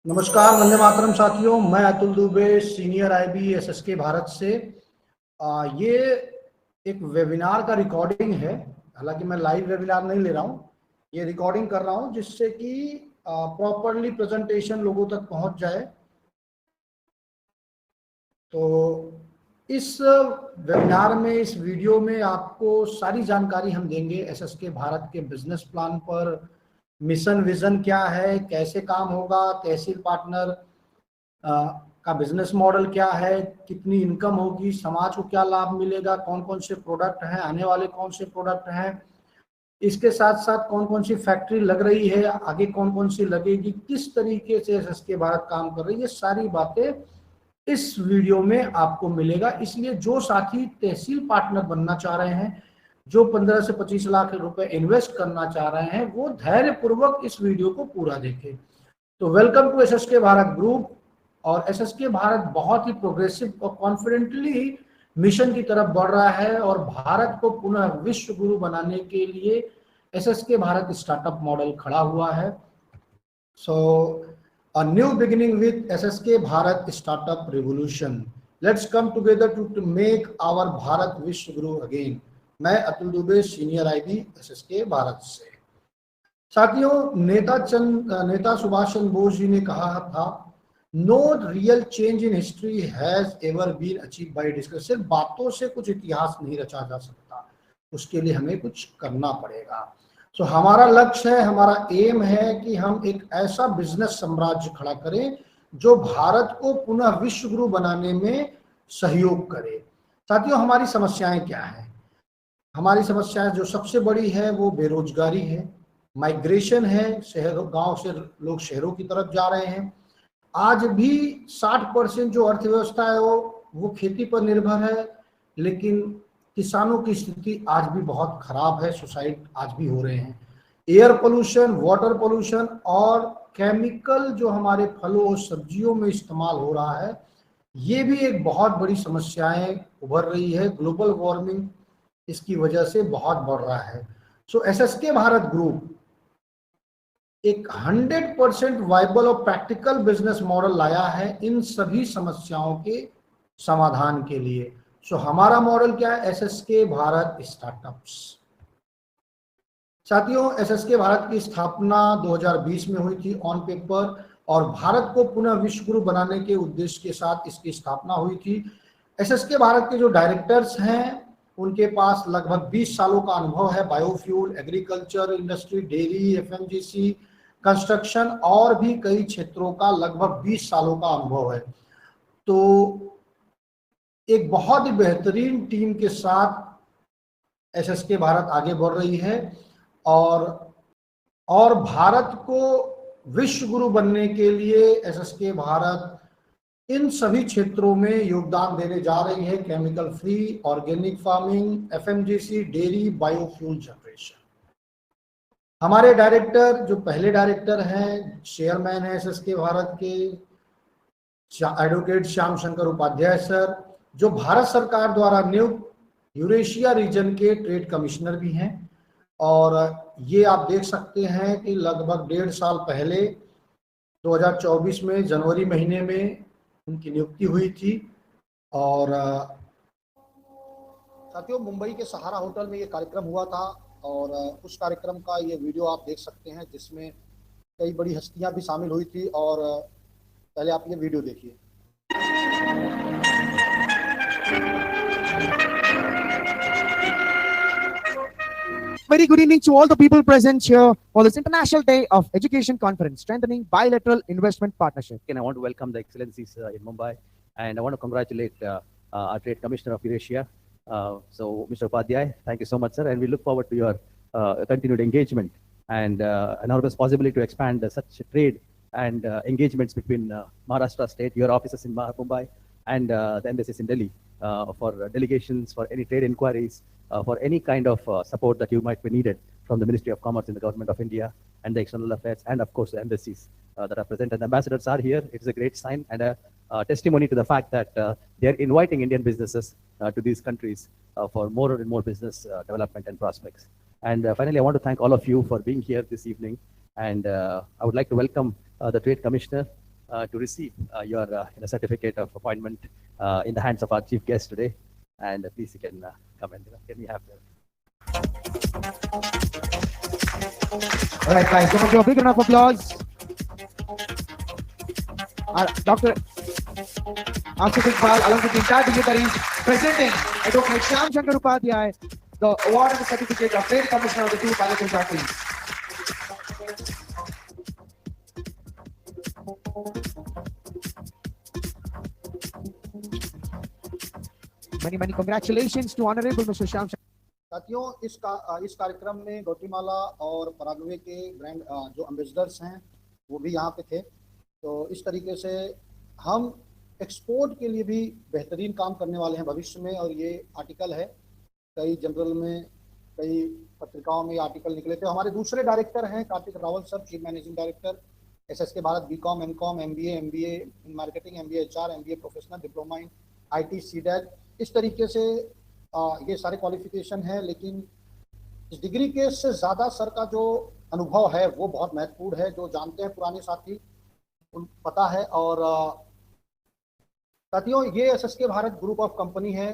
नमस्कार, वंदे मातरम साथियों। मैं Atul Dubey, senior IB SSK Bharat से। ये एक वेबिनार का रिकॉर्डिंग है। हालांकि मैं लाइव वेबिनार नहीं ले रहा हूँ, ये रिकॉर्डिंग कर रहा हूँ जिससे कि प्रॉपरली प्रेजेंटेशन लोगों तक पहुंच जाए। तो इस वेबिनार में, इस वीडियो में आपको सारी जानकारी हम देंगे एसएसके भारत के बिजनेस प्लान पर। मिशन विजन क्या है, कैसे काम होगा, तहसील पार्टनर का बिजनेस मॉडल क्या है, कितनी इनकम होगी, समाज को क्या लाभ मिलेगा, कौन कौन से प्रोडक्ट हैं, आने वाले कौन से प्रोडक्ट हैं, इसके साथ साथ कौन कौन सी फैक्ट्री लग रही है, आगे कौन कौन सी लगेगी, किस तरीके से एसएसके भारत काम कर रही है, ये सारी बातें इस वीडियो में आपको मिलेगा। इसलिए जो साथी तहसील पार्टनर बनना चाह रहे हैं, जो 15 से 25 लाख रुपए इन्वेस्ट करना चाह रहे हैं, वो धैर्य पूर्वक इस वीडियो को पूरा देखें। तो welcome to SSK Bharat group. और एसएसके भारत बहुत ही प्रोग्रेसिव और कॉन्फिडेंटली मिशन की तरफ बढ़ रहा है और भारत को पुनः विश्व गुरु बनाने के लिए एसएसके भारत स्टार्टअप मॉडल खड़ा हुआ है। सो a new beginning with SSK Bharat Startup Revolution. Let's come together to make our Bharat Vishwa Guru again. मैं Atul Dubey, senior IB SSK Bharat से। साथियों, नेता सुभाष चंद्र बोस जी ने कहा था, no real change in history has ever been achieve by discussion. सिर्फ बातों से कुछ इतिहास नहीं रचा जा सकता, उसके लिए हमें कुछ करना पड़ेगा। सो हमारा लक्ष्य है, हमारा एम है कि हम एक ऐसा बिजनेस साम्राज्य खड़ा करें जो भारत को पुनः विश्व गुरु बनाने में सहयोग करे। साथियों, हमारी समस्याएं क्या है? हमारी समस्याएं जो सबसे बड़ी है वो बेरोजगारी है, माइग्रेशन है, शहर गांव से लोग शहरों की तरफ जा रहे हैं। आज भी 60% जो अर्थव्यवस्था है वो खेती पर निर्भर है, लेकिन किसानों की स्थिति आज भी बहुत खराब है, सुसाइड आज भी हो रहे हैं। एयर पोल्यूशन, वाटर पोल्यूशन और केमिकल जो हमारे फलों और सब्जियों में इस्तेमाल हो रहा है, ये भी एक बहुत बड़ी समस्याएं उभर रही है। ग्लोबल वार्मिंग इसकी वजह से बहुत बढ़ रहा है। सो एसएसके भारत ग्रुप एक 100% वाइबल और प्रैक्टिकल बिजनेस मॉडल लाया है इन सभी समस्याओं के समाधान के लिए। सो हमारा मॉडल क्या है? SSK Bharat startups. साथियों, एसएसके भारत की स्थापना 2020 में हुई थी ऑन पेपर, और भारत को पुनः विश्व गुरु बनाने के उद्देश्य के साथ इसकी स्थापना हुई थी। एसएसके भारत के जो डायरेक्टर्स हैं, उनके पास लगभग 20 सालों का अनुभव है। Biofuel, agriculture industry, dairy, FMGC, construction और भी कई क्षेत्रों का लगभग 20 सालों का अनुभव है। तो एक बहुत ही बेहतरीन टीम के साथ एसएसके भारत आगे बढ़ रही है और भारत को विश्व गुरु बनने के लिए एसएसके भारत इन सभी क्षेत्रों में योगदान देने जा रही है। Chemical free, organic farming, FMGC, dairy, biofuel generation. हमारे डायरेक्टर, जो पहले डायरेक्टर हैं, चेयरमैन है एसएसके भारत के एडवोकेट श्याम शंकर उपाध्याय सर, जो भारत सरकार द्वारा नियुक्त यूरेशिया रीजन के ट्रेड कमिश्नर भी हैं। और ये आप देख सकते हैं कि लगभग 1.5 साल पहले 2024 में जनवरी महीने में उनकी नियुक्ति हुई थी। और साथियों, मुंबई के सहारा होटल में ये कार्यक्रम हुआ था, और उस कार्यक्रम का ये वीडियो आप देख सकते हैं जिसमें कई बड़ी हस्तियां भी शामिल हुई थी। और पहले आप ये वीडियो देखिए। Very good evening to all the people present here for this International Day of Education Conference, strengthening bilateral investment partnership. Again, I want to welcome the excellencies in Mumbai, and I want to congratulate our Trade Commissioner of Eurasia. So, Mr. Upadhyay, thank you so much, sir, and we look forward to your continued engagement and enormous possibility to expand such trade and engagements between Maharashtra State, your offices in Mumbai, and the embassies in Delhi for delegations, for any trade inquiries, for any kind of support that you might be needed from the Ministry of Commerce in the Government of India and the External Affairs, and of course the embassies that are present. And the ambassadors are here. It is a great sign and a testimony to the fact that they are inviting Indian businesses to these countries for more and more business development and prospects. And finally, I want to thank all of you for being here this evening. And I would like to welcome the Trade Commissioner to receive your certificate of appointment in the hands of our chief guest today. And please, you can come and can we have that? All right, guys, give a big round of applause. Dr. Asif Iqbal, along with the entire dignitaries, presenting Advocate Shyam Shankar Upadhyay the award and the certificate of Trade Commissioner of the two bilateral countries. Many congratulations to Honorable Mr. Shyam Shankar. साथियों, इस कार्यक्रम में गौटीमाला और Paraguay के brand जो ambassadors हैं वो भी यहाँ पे थे। तो इस तरीके से हम एक्सपोर्ट के लिए भी बेहतरीन काम करने वाले हैं भविष्य में। और ये आर्टिकल है, कई जर्नल में, कई पत्रिकाओं में ये आर्टिकल निकले थे। हमारे दूसरे डायरेक्टर हैं Kartik Raval sir, chief managing director SSK Bharat, BCom, MCom, MBA in marketing, MBA HR, MBA professional, diploma in IT, सीडेट। इस तरीके से ये सारे क्वालिफिकेशन है। लेकिन इस डिग्री के से ज़्यादा सर का जो अनुभव है वो बहुत महत्वपूर्ण है। जो जानते हैं पुराने साथी उन पता है। और साथियों, ये SSK Bharat group of company है।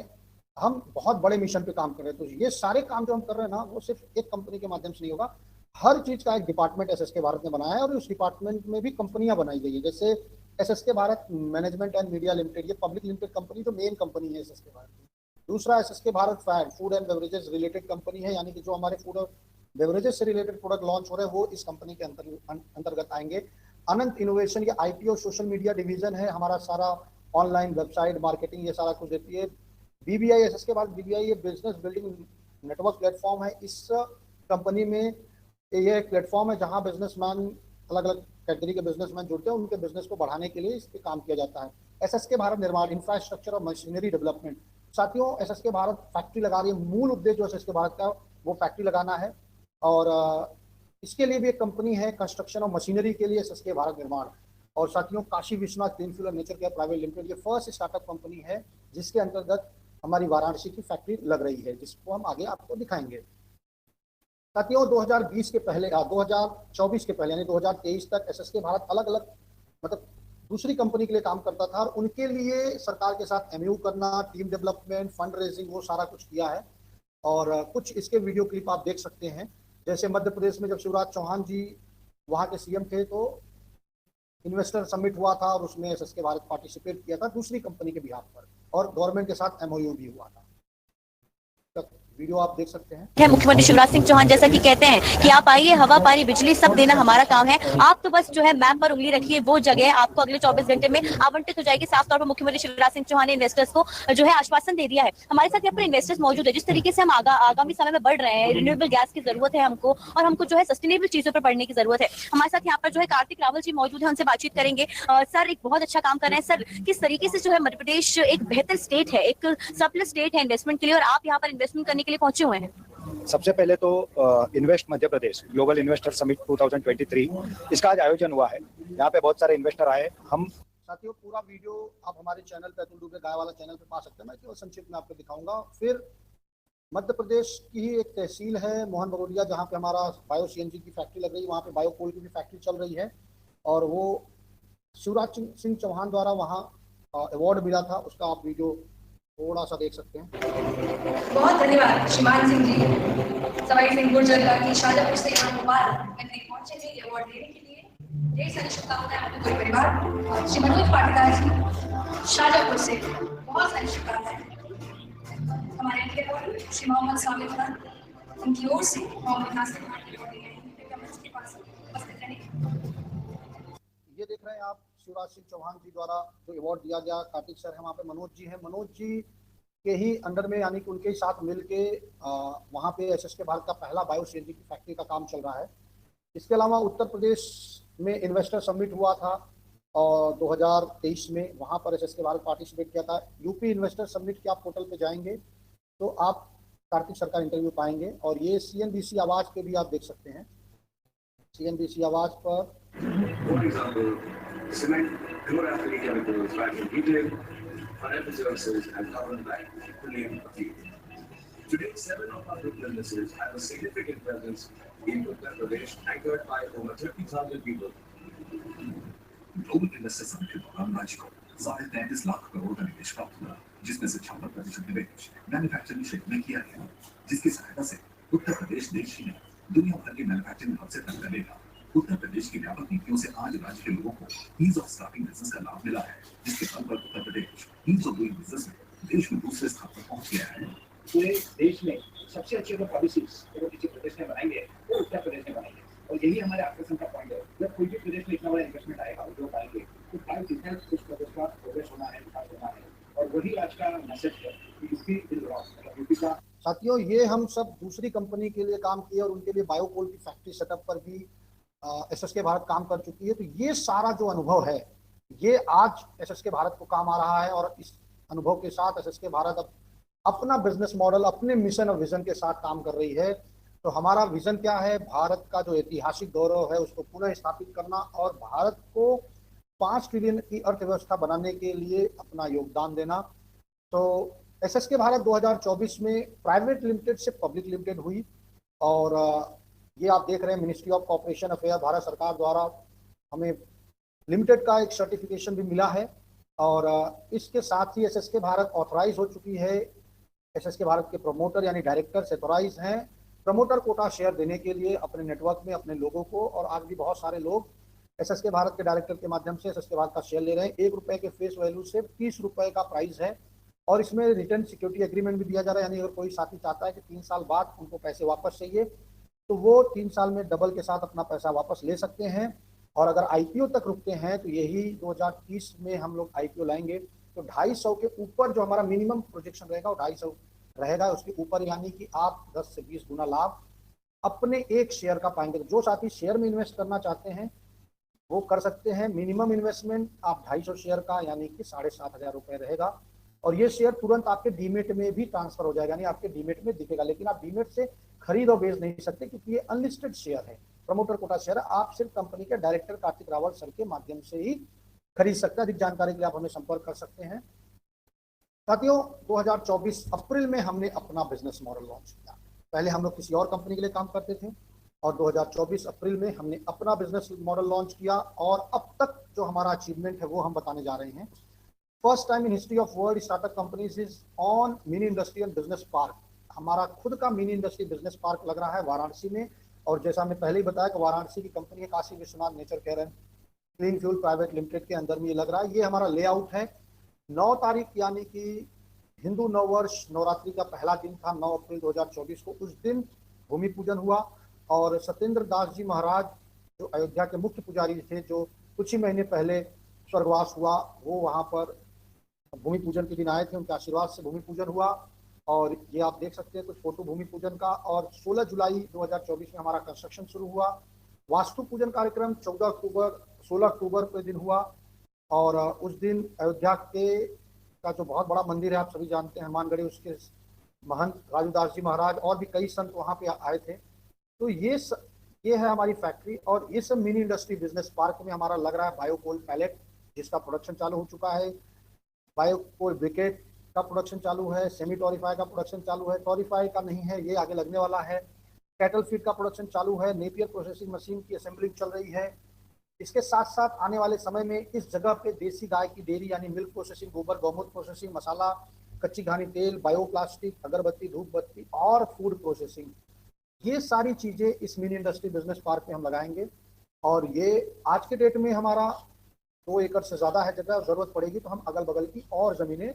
हम बहुत बड़े मिशन पे काम कर रहे हैं। तो ये सारे काम जो हम कर रहे हैं ना, वो सिर्फ एक कंपनी के माध्यम से नहीं होगा। हर चीज़ का एक डिपार्टमेंट एसएसके भारत ने बनाया है और उस डिपार्टमेंट में भी कंपनियां बनाई गई है। जैसे SSK Bharat management and media limited, ये पब्लिक लिमिटेड कंपनी जो मेन कंपनी है एसएसके भारत की। दूसरा एसएसके भारत फैड, food and beverages related company है, यानी कि जो हमारे फूड और बेवरेजेस से रिलेटेड प्रोडक्ट लॉन्च हो रहे हैं वो इस कंपनी के अंतर्गत आएंगे। अनंत इनोवेशन, ये आईटी और सोशल मीडिया डिवीजन है, हमारा सारा ऑनलाइन वेबसाइट मार्केटिंग ये सारा कुछ देती है। बीबीआई, एसएसके भारत बीबीआई, ये बिजनेस बिल्डिंग नेटवर्क प्लेटफॉर्म है। इस कंपनी में ये एक प्लेटफॉर्म है जहां बिजनेसमैन, अलग अलग कैटेगरी के बिजनेसमैन जुड़ते हैं, उनके बिजनेस को बढ़ाने के लिए इस पे काम किया जाता है। एसएसके भारत निर्माण, इंफ्रास्ट्रक्चर और मशीनरी डेवलपमेंट। साथियों, एसएसके भारत फैक्ट्री लगा रही है। मूल उद्देश्य जो एसएसके भारत का वो फैक्ट्री लगाना है। और इसके लिए भी एक कंपनी है कंस्ट्रक्शन और मशीनरी के लिए, एसएसके भारत निर्माण। और साथियों, काशी विश्वनाथ क्लीन फ्यूल और नेचर केयर प्राइवेट लिमिटेड, ये फर्स्ट स्टार्टअप कंपनी है जिसके अंतर्गत हमारी वाराणसी की फैक्ट्री लग रही है, जिसको हम आगे आपको दिखाएंगे। साथियों, 2020 के पहले 2024 के पहले यानी 2023 तक एसएसके भारत अलग अलग मतलब दूसरी कंपनी के लिए काम करता था और उनके लिए सरकार के साथ एमयू करना, टीम डेवलपमेंट, फंड रेजिंग, वो सारा कुछ किया है। और कुछ इसके वीडियो क्लिप आप देख सकते हैं। जैसे मध्य प्रदेश में जब शिवराज चौहान जी वहाँ के सीएम थे तो इन्वेस्टर समिट हुआ था और उसमें एसएसके भारत पार्टिसिपेट किया था दूसरी कंपनी के बिहाफ पर, और गवर्नमेंट के साथ एमओयू भी हुआ था। वीडियो आप देख सकते हैं। मुख्यमंत्री शिवराज सिंह चौहान जैसा कि कहते हैं कि आप आइए, हवा पानी बिजली सब देना हमारा काम है। आप तो बस जो है मैप पर उंगली रखिए, वो जगह आपको अगले 24 घंटे में आवंटित हो जाएगी। साफ तौर पर मुख्यमंत्री शिवराज सिंह चौहान ने इन्वेस्टर्स को जो है आश्वासन दे दिया है। हमारे साथ यहाँ पर इन्वेस्टर्स मौजूद है। जिस तरीके से हम आगामी समय में बढ़ रहे हैं, रिन्यूएबल गैस की जरूरत है हमको, और हमको जो है सस्टेनेबल चीजों पर बढ़ने की जरूरत है। हमारे साथ यहाँ पर जो है कार्तिक रावल जी मौजूद है, उनसे बातचीत करेंगे। सर, एक बहुत अच्छा काम कर रहे हैं। सर, किस तरीके से जो है मध्य प्रदेश एक बेहतर स्टेट है, एक सरप्लस स्टेट है इन्वेस्टमेंट के लिए, और आप यहाँ पर इन्वेस्टमेंट करने के लिए पहुंचे हुए हैं। सबसे पहले तो invest Madhya Pradesh global investor summit 2023 इसका आज आयोजन हुआ है। यहाँ पे बहुत सारे इन्वेस्टर आए। हम साथियों, पूरा वीडियो आप हमारे चैनल पे, अतुल दुबे गाय वाला चैनल पे पा सकते हैं। मैं केवल संक्षिप्त में आपको दिखाऊंगा। फिर मध्य प्रदेश की ही एक तहसील है मोहन बगोलिया, जहाँ पे हमारा बायो सीएनजी की फैक्ट्री लग रही है, वहाँ पे बायोकोल की भी फैक्ट्री चल रही है। और वो शिवराज सिंह चौहान द्वारा वहाँ अवार्ड मिला था, उसका आप वीडियो थोड़ा सा देख सकते हैं। बहुत धन्यवाद श्रीमान सिंह जी, सवाई सिंह गुर्जर का कि शाजापुर से यहाँ भोपाल में पहुंचे थे अवार्ड देने के लिए। ढेर सारी शुभकामनाएं आपके पूरे परिवार। श्री मनोज पाटीदार जी शाजापुर से बहुत सारी शुभकामनाएं। हमारे श्री मोहम्मद साबिर खान, उनकी ओर से मोहम्मद नासिर खान की ओर के पास उपस्थित रहे। ये देख रहे हैं आप, शिवराज सिंह चौहान जी द्वारा जो अवार्ड दिया गया। कार्तिक सर है वहाँ पे, मनोज जी हैं। मनोज जी के ही अंडर में, यानी कि उनके साथ मिलके वहाँ पे एसएसके भारत का पहला बायो सीएनजी की फैक्ट्री का काम चल रहा है। इसके अलावा उत्तर प्रदेश में इन्वेस्टर समिट हुआ था और 2023 में वहाँ पर एसएसके भारत पार्टिसिपेट किया था। यूपी इन्वेस्टर समिट के आप पोर्टल पे जाएंगे तो आप कार्तिक सर का इंटरव्यू पाएंगे। और ये सीएनबीसी आवाज़ पे भी आप देख सकते हैं। सीएनबीसी आवाज़ पर cement, chloralkali chemicals, vacuum heated, financial services, and carbon black, to name a few. Today, 7 of our businesses have a significant presence in Uttar Pradesh, anchored by over 30,000 people. Global investor summit के दौरान राज्य को 33.5 लाख करोड़ का निवेश प्राप्त हुआ, जिसमें से 56% निवेश मैन्युफैक्चरिंग क्षेत्र में किया गया, जिसकी सहायता से उत्तर प्रदेश देश ही नहीं दुनिया भर के मैन्युफैक्चरिंग हब से टक्कर करेगा। उत्तर प्रदेश की व्यापक नीतियों से आज राज्य के लोगों को ईज ऑफ स्टार्टिंग बिजनेस का लाभ मिला है, जिसके बल पर Uttar Pradesh ease of doing business में देश में दूसरे स्थान पर पहुंच गया है। पूरे देश में सबसे अच्छी अगर पॉलिसीज अगर किसी प्रदेश में बनाएंगे तो उत्तर प्रदेश में बनाएंगे, और यही हमारे आकर्षण का पॉइंट है। जब कोई भी प्रदेश में इतना बड़ा इन्वेस्टमेंट आएगा, उद्योग आएंगे, तो फाइव डिफरेंट उस प्रदेश का प्रोग्रेस होना है, विकास होना है, और वही आज का मैसेज है कि यूपी इज रॉन्ग। यूपी का साथियों, ये हम सब दूसरी कंपनी के लिए काम किए और उनके लिए बायोकोल की फैक्ट्री सेटअप पर भी एसएसके भारत काम कर चुकी है। तो ये सारा जो अनुभव है, ये आज एसएसके भारत को काम आ रहा है, और इस अनुभव के साथ एसएसके भारत अब अपना बिजनेस मॉडल, अपने मिशन और विजन के साथ काम कर रही है। तो हमारा विजन क्या है? भारत का जो ऐतिहासिक गौरव है उसको पुनः स्थापित करना और भारत को 5 ट्रिलियन की अर्थव्यवस्था बनाने के लिए अपना योगदान देना। तो एसएसके भारत 2024 में प्राइवेट लिमिटेड से पब्लिक लिमिटेड हुई, और ये आप देख रहे हैं ministry of corporation affair Bharat सरकार द्वारा हमें लिमिटेड का एक सर्टिफिकेशन भी मिला है। और इसके साथ ही एसएसके भारत ऑथराइज हो चुकी है। एसएसके भारत के प्रमोटर यानी डायरेक्टर्स ऑथराइज हैं प्रमोटर कोटा शेयर देने के लिए अपने नेटवर्क में अपने लोगों को, और आज भी बहुत सारे लोग एसएसके भारत के डायरेक्टर के माध्यम से एसएसके भारत का शेयर ले रहे हैं। 1 रुपए के फेस वैल्यू से 30 रुपए का प्राइस है, और इसमें रिटर्न सिक्योरिटी एग्रीमेंट भी दिया जा रहा है। यानी अगर कोई साथी चाहता है कि 3 साल बाद उनको पैसे वापस चाहिए, तो वो 3 साल में डबल के साथ अपना पैसा वापस ले सकते हैं। और अगर आईपीओ तक रुकते हैं तो यही 2030 में हम लोग आईपीओ लाएंगे, तो 250 के ऊपर जो हमारा मिनिमम प्रोजेक्शन रहेगा वो 250 रहेगा। उसके ऊपर यानी कि आप 10 से 20 गुना लाभ अपने एक शेयर का पाएंगे। जो साथी शेयर में इन्वेस्ट करना चाहते हैं वो कर सकते हैं। मिनिमम इन्वेस्टमेंट आप 250 शेयर का यानी कि 7,500 रुपए रहेगा, और ये शेयर तुरंत आपके डीमेट में भी ट्रांसफर हो जाएगा, यानी आपके डीमेट में दिखेगा। लेकिन आप डीमेट से खरीद और बेच नहीं सकते क्योंकि ये अनलिस्टेड शेयर है, प्रमोटर कोटा शेयर है। आप सिर्फ कंपनी के डायरेक्टर कार्तिक रावत सर के माध्यम से ही खरीद सकते हैं। अधिक जानकारी के लिए आप हमें संपर्क कर सकते हैं। साथियों, 2024 अप्रैल में हमने अपना बिजनेस मॉडल लॉन्च किया। पहले हम लोग किसी और कंपनी के लिए काम करते थे, और 2024 अप्रैल में हमने अपना बिजनेस मॉडल लॉन्च किया, और अब तक जो हमारा अचीवमेंट है वो हम बताने जा रहे हैं। First time in history of world startup companies is on mini industry and business park. हमारा खुद का मिनी इंडस्ट्री बिजनेस पार्क लग रहा है वाराणसी में, और जैसा हमने पहले ही बताया कि वाराणसी की कंपनी है Kashi Vishwanath nature care and clean fuel private limited के अंदर में ये लग रहा है। ये हमारा लेआउट है। 9 तारीख यानी कि हिंदू नववर्ष नवरात्रि का पहला दिन था, 9 अप्रैल 2024 को। उस दिन भूमि पूजन हुआ, और सत्येंद्र दास जी महाराज जो अयोध्या के मुख्य पुजारी थे, जो कुछ ही महीने पहले स्वर्गवास हुआ, वो वहाँ पर भूमि पूजन के दिन आए थे। उनके आशीर्वाद से भूमि पूजन हुआ, और ये आप देख सकते हैं कुछ फोटो भूमि पूजन का। और 16 जुलाई 2024 में हमारा कंस्ट्रक्शन शुरू हुआ। वास्तु पूजन कार्यक्रम 16 अक्टूबर के दिन हुआ, और उस दिन अयोध्या का जो बहुत बड़ा मंदिर है आप सभी जानते हैं हनुमानगढ़ी, उसके महंत राजूदास जी महाराज और भी कई संत वहाँ पे आए थे। तो ये है हमारी फैक्ट्री, और ये सब मिनी इंडस्ट्री बिजनेस पार्क में हमारा लग रहा है बायोकोल पैलेट, जिसका प्रोडक्शन चालू हो चुका है। बायोकोल ब्रिकेट का प्रोडक्शन चालू है। सेमी टॉरिफाई का प्रोडक्शन चालू है। टॉरिफाई का नहीं है, ये आगे लगने वाला है। कैटल फीड का प्रोडक्शन चालू है। नेपियर प्रोसेसिंग मशीन की असेंबलिंग चल रही है। इसके साथ साथ आने वाले समय में इस जगह पे देसी गाय की डेयरी यानी मिल्क प्रोसेसिंग, गोबर गौमूत्र प्रोसेसिंग, मसाला, कच्ची घानी तेल, बायोप्लास्टिक, अगरबत्ती, धूप बत्ती और फूड प्रोसेसिंग, ये सारी चीजें इस मिनी इंडस्ट्री बिजनेस पार्क में हम लगाएंगे। और ये आज के डेट में हमारा 2 एकड़ से ज्यादा है जगह, जरूरत पड़ेगी तो हम अगल बगल की और जमीनें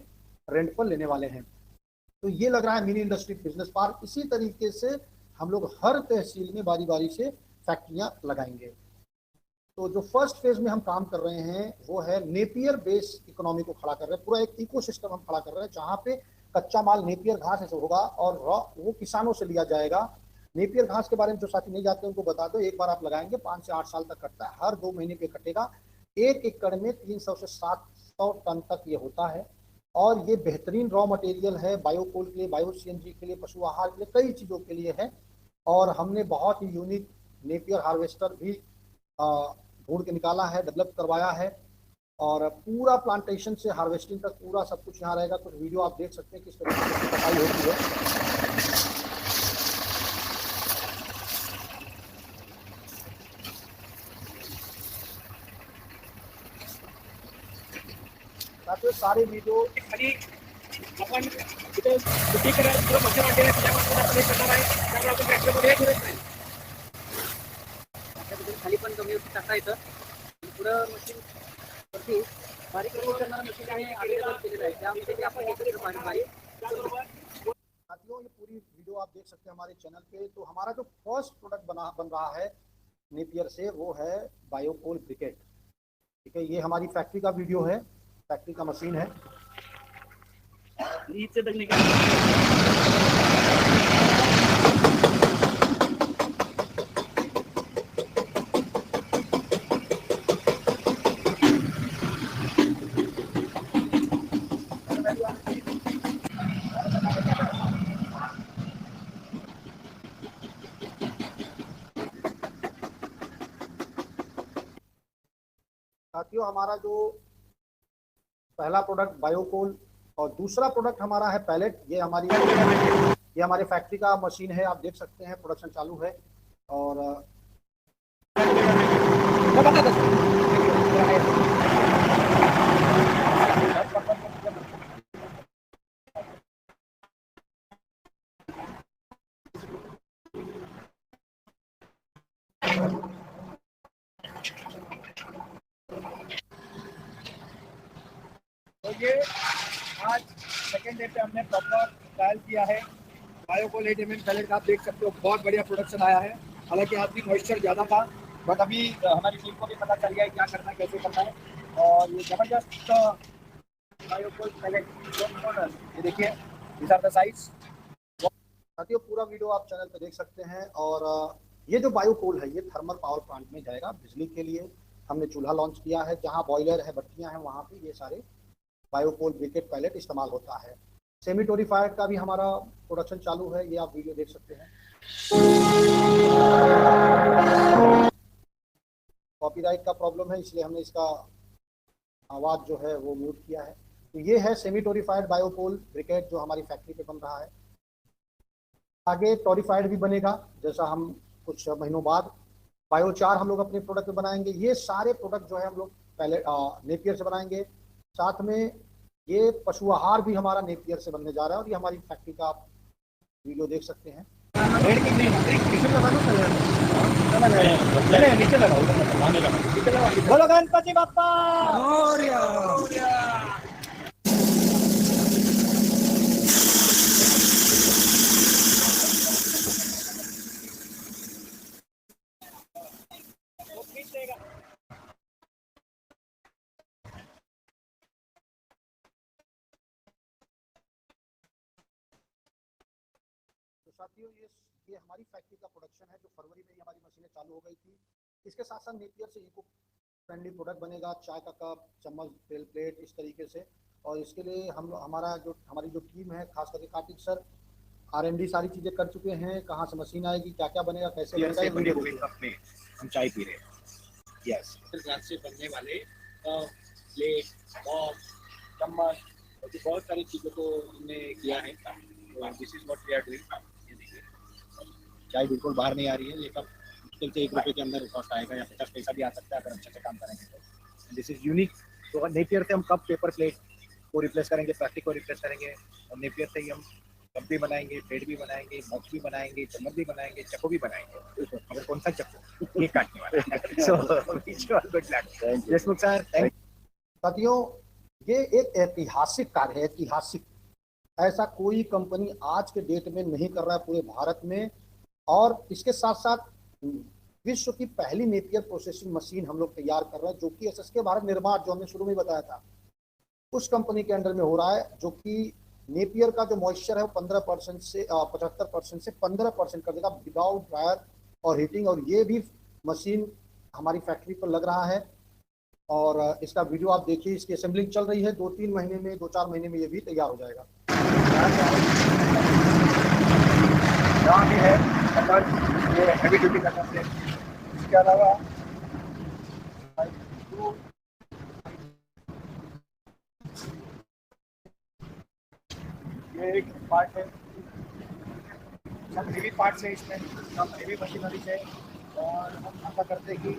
रेंट पर लेने वाले हैं। तो ये लग रहा है मिनी इंडस्ट्री बिजनेस पार्क। इसी तरीके से हम लोग हर तहसील में बारी बारी से फैक्ट्रियां लगाएंगे। तो जो फर्स्ट फेज में हम काम कर रहे हैं वो है नेपियर बेस इकोनॉमी को खड़ा कर रहे हैं। पूरा एक इकोसिस्टम हम खड़ा कर रहे हैं जहाँ पे कच्चा माल नेपियर घास से होगा और वो किसानों से लिया जाएगा। नेपियर घास के बारे में जो साथी नहीं जानते उनको बता दो, एक बार आप लगाएंगे 5 से 8 साल तक कटता है, हर 2 महीने पे कटेगा। 1 एकड़ में 300 से 700 टन तक ये होता है, और ये बेहतरीन रॉ मटेरियल है बायोकोल के लिए, बायो सीएनजी के लिए, पशु आहार के लिए, कई चीज़ों के लिए है। और हमने बहुत ही यूनिक नेपियर हार्वेस्टर भी ढूंढ के निकाला है, डेवलप करवाया है, और पूरा प्लांटेशन से हार्वेस्टिंग तक पूरा सब कुछ यहाँ रहेगा। कुछ वीडियो आप देख सकते हैं किस तरीके से सफाई होती है। साथियों सारे वीडियो खाली आपण इथे सुट्टी करायला पुढे मशीन आणलेलं त्याच्यामध्ये आपण करणार आहे त्यामुळे आपण ट्रॅक्टरमध्ये फिरत नाही खाली पण कमी टाकता येतं पुढं मशीन वरती बारीक करणारं मशीन आहे अवेलेबल केलेलं आहे त्यामध्ये आपण एकत्र बारीक साथियों ये पूरी वीडियो आप देख सकते हैं हमारे चैनल पे। तो हमारा जो फर्स्ट प्रोडक्ट बन रहा है नेपियर से वो है बायोकोल ब्रिकेट। ठीक है, ये हमारी फैक्ट्री का वीडियो है, फैक्ट्री का मशीन है। नीचे तक निकल साथियों हमारा जो पहला प्रोडक्ट बायोकोल और दूसरा प्रोडक्ट हमारा है पैलेट। ये हमारे फैक्ट्री का मशीन है, आप देख सकते हैं प्रोडक्शन चालू है। और तो ये आज सेकेंड डे पे हमने प्रॉपर ट्रायल किया है बायोकोल 8 mm पैलेट का। आप देख सकते हो बहुत बढ़िया प्रोडक्शन आया है। हालांकि आज भी मॉइस्चर ज़्यादा था बट अभी हमारी टीम को भी पता चल गया है क्या करना है कैसे करना है। और ये जबरदस्त बायोकोल पैलेट ये देखिए दिस आर द साइज। साथियों पूरा वीडियो आप चैनल पे देख सकते हैं। और ये जो बायोकोल है ये थर्मल पावर प्लांट में जाएगा बिजली के लिए। हमने चूल्हा लॉन्च किया है, जहाँ बॉयलर है भट्टियाँ हैं वहाँ पे ये सारे बायोकोल ब्रिकेट पैलेट इस्तेमाल होता है। सेमी टोरिफाइड का भी हमारा प्रोडक्शन चालू है, ये आप वीडियो देख सकते हैं। कॉपीराइट का प्रॉब्लम है इसलिए हमने इसका आवाज़ जो है वो म्यूट किया है। तो ये है सेमी टोरिफाइड बायोकोल ब्रिकेट जो हमारी फैक्ट्री पे बन रहा है। आगे टोरिफाइड भी बनेगा, जैसा हम कुछ महीनों बाद बायोचार हम लोग अपने प्रोडक्ट में बनाएंगे। ये सारे प्रोडक्ट जो है हम लोग पहले नेपियर से बनाएंगे। साथ में ये पशु आहार भी हमारा नेपियर से बनने जा रहा है। और ये हमारी फैक्ट्री का आप वीडियो देख सकते हैं। बोलो गणपति बाप्पा। तो साथियों ये हमारी फैक्ट्री का प्रोडक्शन है जो फरवरी में ही हमारी मशीनें चालू हो गई थी। इसके साथ साथ नेपियर से इको फ्रेंडली प्रोडक्ट बनेगा, चाय का कप, चम्मच, तेल प्लेट, इस तरीके से। और इसके लिए हमारी जो टीम है, खास करके कार्तिक सर R&D सारी चीज़ें कर चुके हैं। कहाँ से मशीन आएगी, क्या क्या बनेगा, कैसे बनेगा, ये वीडियो देखिए। कप में हम चाय पी रहे हैं। यस से बनने वाले प्लेट, बॉल, चम्मच और बहुत सारी चीज़ों को हमने किया है। This is what we are doing. ये देखिए चाय बिल्कुल बाहर नहीं आ रही है। ये कप मुश्किल से 1 रुपये के अंदर कॉस्ट आएगा या 50 पैसा भी आ सकता है अगर अच्छे से काम करेंगे तो। This is unique. तो नेपियर से हम कप, पेपर प्लेट को रिप्लेस करेंगे, प्लास्टिक को रिप्लेस करेंगे। और नेपियर से ही हम कप भी बनाएंगे, प्लेट भी बनाएंगे, मग भी बनाएंगे, चम्मच भी बनाएंगे, चक्कू भी बनाएंगे। मगर कौन सा चक्कू? ये काटने वाला। So good luck. Deshmukh sir, thank. साथियों ये एक ऐतिहासिक कार्य है, ऐतिहासिक। ऐसा कोई कंपनी आज के डेट में नहीं कर रहा है पूरे भारत में। और इसके साथ साथ विश्व की पहली नेपियर प्रोसेसिंग मशीन हम लोग तैयार कर रहे हैं, जो कि SSK भारत निर्माण, जो हमने शुरू में बताया था, उस कंपनी के अंडर में हो रहा है। जो कि नेपियर का जो मॉइस्चर है वो 15% से 75% से 15% कर देगा विदाउट ड्रायर और हीटिंग। और ये भी मशीन हमारी फैक्ट्री पर लग रहा है। और इसका वीडियो आप देखिए, इसकी असेंबलिंग चल रही है। 2-3 महीने में, 2-4 महीने में ये भी तैयार हो जाएगा। यहाँ भी है ये हैवी ड्यूटी करना है। इसके अलावा ये एक पार्ट है, सब हेवी पार्ट्स है इसमें, सब हेवी मशीनरी है। और हम आशा करते हैं कि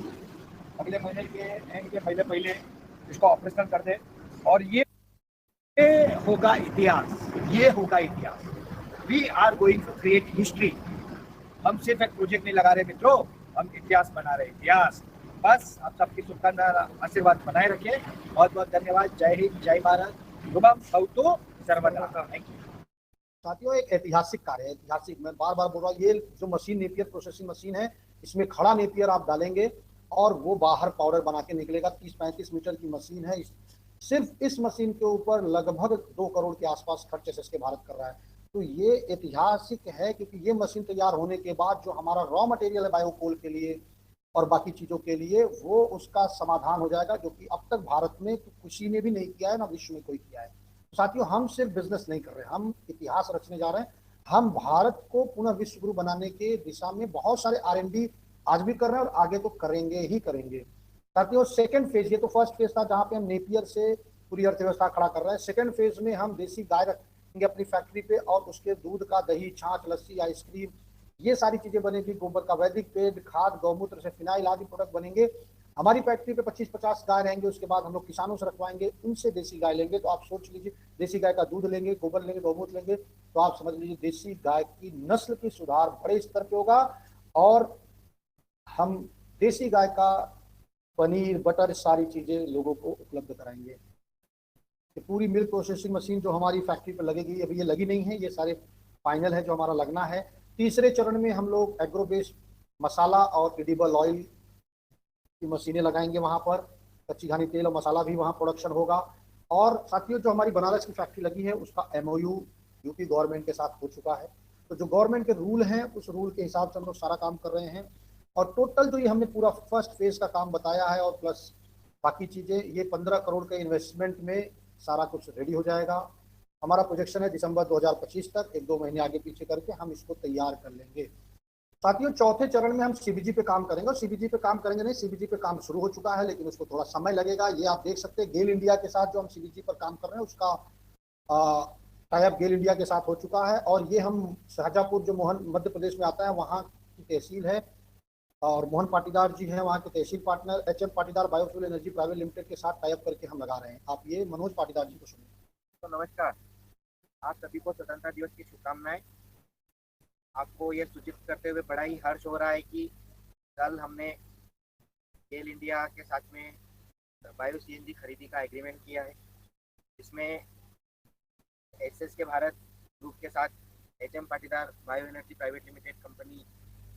अगले महीने के एंड के पहले इसको ऑपरेशनल कर दें। और ये होगा इतिहास, ये होगा इतिहास। We are going to create history. हम सिर्फ एक प्रोजेक्ट नहीं लगा रहे मित्रों, हम इतिहास बना रहे इतिहास। बस आप सबकी शुभकामना आशीर्वाद बनाए रखिए। बहुत बहुत धन्यवाद। जय हिंद, जय भारत, शुभम भवतु सर्वदा। Thank you. साथियों, एक ऐतिहासिक कार्य है, ऐतिहासिक, मैं बार बार बोल रहा हूँ, ये जो मशीन नेपियर प्रोसेसिंग मशीन है, इसमें खड़ा नेपियर आप डालेंगे और वो बाहर पाउडर बना के निकलेगा। 30-35 मीटर की मशीन है। सिर्फ इस मशीन के ऊपर लगभग 2 करोड़ के आसपास खर्च एसएसके भारत कर रहा है। तो ये ऐतिहासिक है, क्योंकि ये मशीन तैयार होने के बाद जो हमारा रॉ मटेरियल है बायोकोल के लिए और बाकी चीजों के लिए, वो उसका समाधान हो जाएगा, जो कि अब तक भारत में तो किसी ने भी नहीं किया है, ना विश्व में कोई किया है। तो साथियों, हम सिर्फ बिजनेस नहीं कर रहे, हम इतिहास रचने जा रहे हैं। हम भारत को पुनः विश्व गुरु बनाने के दिशा में बहुत सारे R&D आज भी कर रहे हैं और आगे तो करेंगे ही करेंगे। साथियों, सेकंड फेज, ये तो फर्स्ट फेज था जहां पे हम नेपियर से पूरी अर्थव्यवस्था खड़ा कर रहे हैं। सेकंड फेज में हम देसी गाय रखेंगे अपनी फैक्ट्री पे और उसके दूध का दही, छाछ, लस्सी, आइसक्रीम, ये सारी चीजें बनेगी। गोबर का वैदिक पेड़, खाद, गौमूत्र से फिनाइल आदि प्रोडक्ट बनेंगे। हमारी फैक्ट्री पे 25-50 गाय रहेंगे। उसके बाद हम लोग किसानों से रखवाएंगे, उनसे देसी गाय लेंगे। तो आप सोच लीजिए, देसी गाय का दूध लेंगे, गोबर लेंगे, गौमूत्र लेंगे, तो आप समझ लीजिए देसी गाय की नस्ल की सुधार बड़े स्तर पे होगा। और हम देसी गाय का पनीर, बटर, सारी चीजें लोगों को उपलब्ध कराएंगे। पूरी मिल्क प्रोसेसिंग मशीन जो हमारी फैक्ट्री पर लगेगी, अभी ये लगी नहीं है, ये सारे फाइनल है जो हमारा लगना है। तीसरे चरण में हम लोग एग्रो बेस्ड मसाला और एडिबल ऑयल की मशीनें लगाएंगे वहां पर। कच्ची घानी तेल और मसाला भी वहां प्रोडक्शन होगा। और साथियों, जो हमारी बनारस की फैक्ट्री लगी है, उसका MOU यूपी गवर्नमेंट के साथ हो चुका है। तो जो गवर्नमेंट के रूल हैं, उस रूल के हिसाब से हम लोग सारा काम कर रहे हैं। और टोटल जो ये हमने पूरा फर्स्ट फेज का काम बताया है और प्लस बाकी चीजें, ये 15 करोड़ के इन्वेस्टमेंट में सारा कुछ रेडी हो जाएगा। हमारा प्रोजेक्शन है दिसंबर 2025 तक, 1-2 महीने आगे पीछे करके हम इसको तैयार कर लेंगे। साथियों, चौथे चरण में हम CBG पे काम करेंगे। और CBG पे काम करेंगे नहीं, CBG पे काम शुरू हो चुका है, लेकिन उसको थोड़ा समय लगेगा। ये आप देख सकते हैं, गेल इंडिया के साथ जो हम CBG पर काम कर रहे हैं, उसका टाई अप गेल इंडिया के साथ हो चुका है। और ये हम शाहजहाँपुर, जो मोहन मध्य प्रदेश में आता है, वहाँ की तहसील है, और मोहन पाटीदार जी हैं वहाँ के तहसील partner, HM Patidar biofuel energy private limited के साथ टाई अप करके हम लगा रहे हैं। आप ये मनोज पाटीदार जी को सुनिए। तो नमस्कार, आप सभी को स्वतंत्रता दिवस की शुभकामनाएं। आपको ये सूचित करते हुए बड़ा ही हर्ष हो रहा है कि कल हमने गेल इंडिया के साथ में बायो CNG खरीदी का एग्रीमेंट किया है। इसमें SSK भारत ग्रुप के साथ HM Patidar bio energy private limited company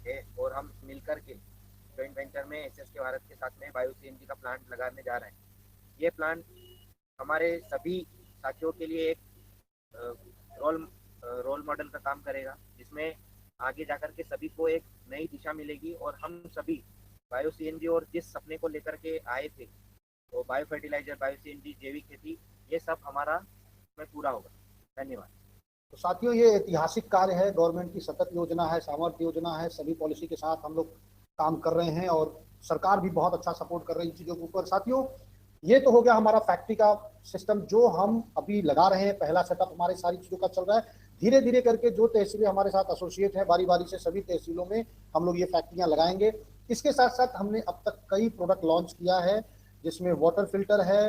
है, और हम मिलकर के जॉइंट वेंचर में SSK भारत के साथ में बायो CNG का प्लांट लगाने जा रहे हैं। ये प्लांट हमारे सभी साथियों के लिए एक रोल मॉडल का काम करेगा, जिसमें आगे जाकर के सभी को एक नई दिशा मिलेगी। और हम सभी बायो CNG और जिस सपने को लेकर के आए थे, तो बायो फर्टिलाइजर, बायो CNG, जैविक खेती, ये सब हमारा में पूरा होगा। धन्यवाद। तो साथियों, ये ऐतिहासिक कार्य है, गवर्नमेंट की सतत योजना है, सामर्थ्य योजना है। सभी पॉलिसी के साथ हम लोग काम कर रहे हैं और सरकार भी बहुत अच्छा सपोर्ट कर रही है इन चीज़ों के ऊपर। साथियों, ये तो हो गया हमारा फैक्ट्री का सिस्टम जो हम अभी लगा रहे हैं। पहला सेटअप हमारे सारी चीज़ों का चल रहा है। धीरे धीरे करके जो तहसीलें हमारे साथ एसोसिएट हैं, बारी बारी से सभी तहसीलों में हम लोग ये फैक्ट्रियाँ लगाएंगे। इसके साथ साथ हमने अब तक कई प्रोडक्ट लॉन्च किया है, जिसमें वाटर फिल्टर है,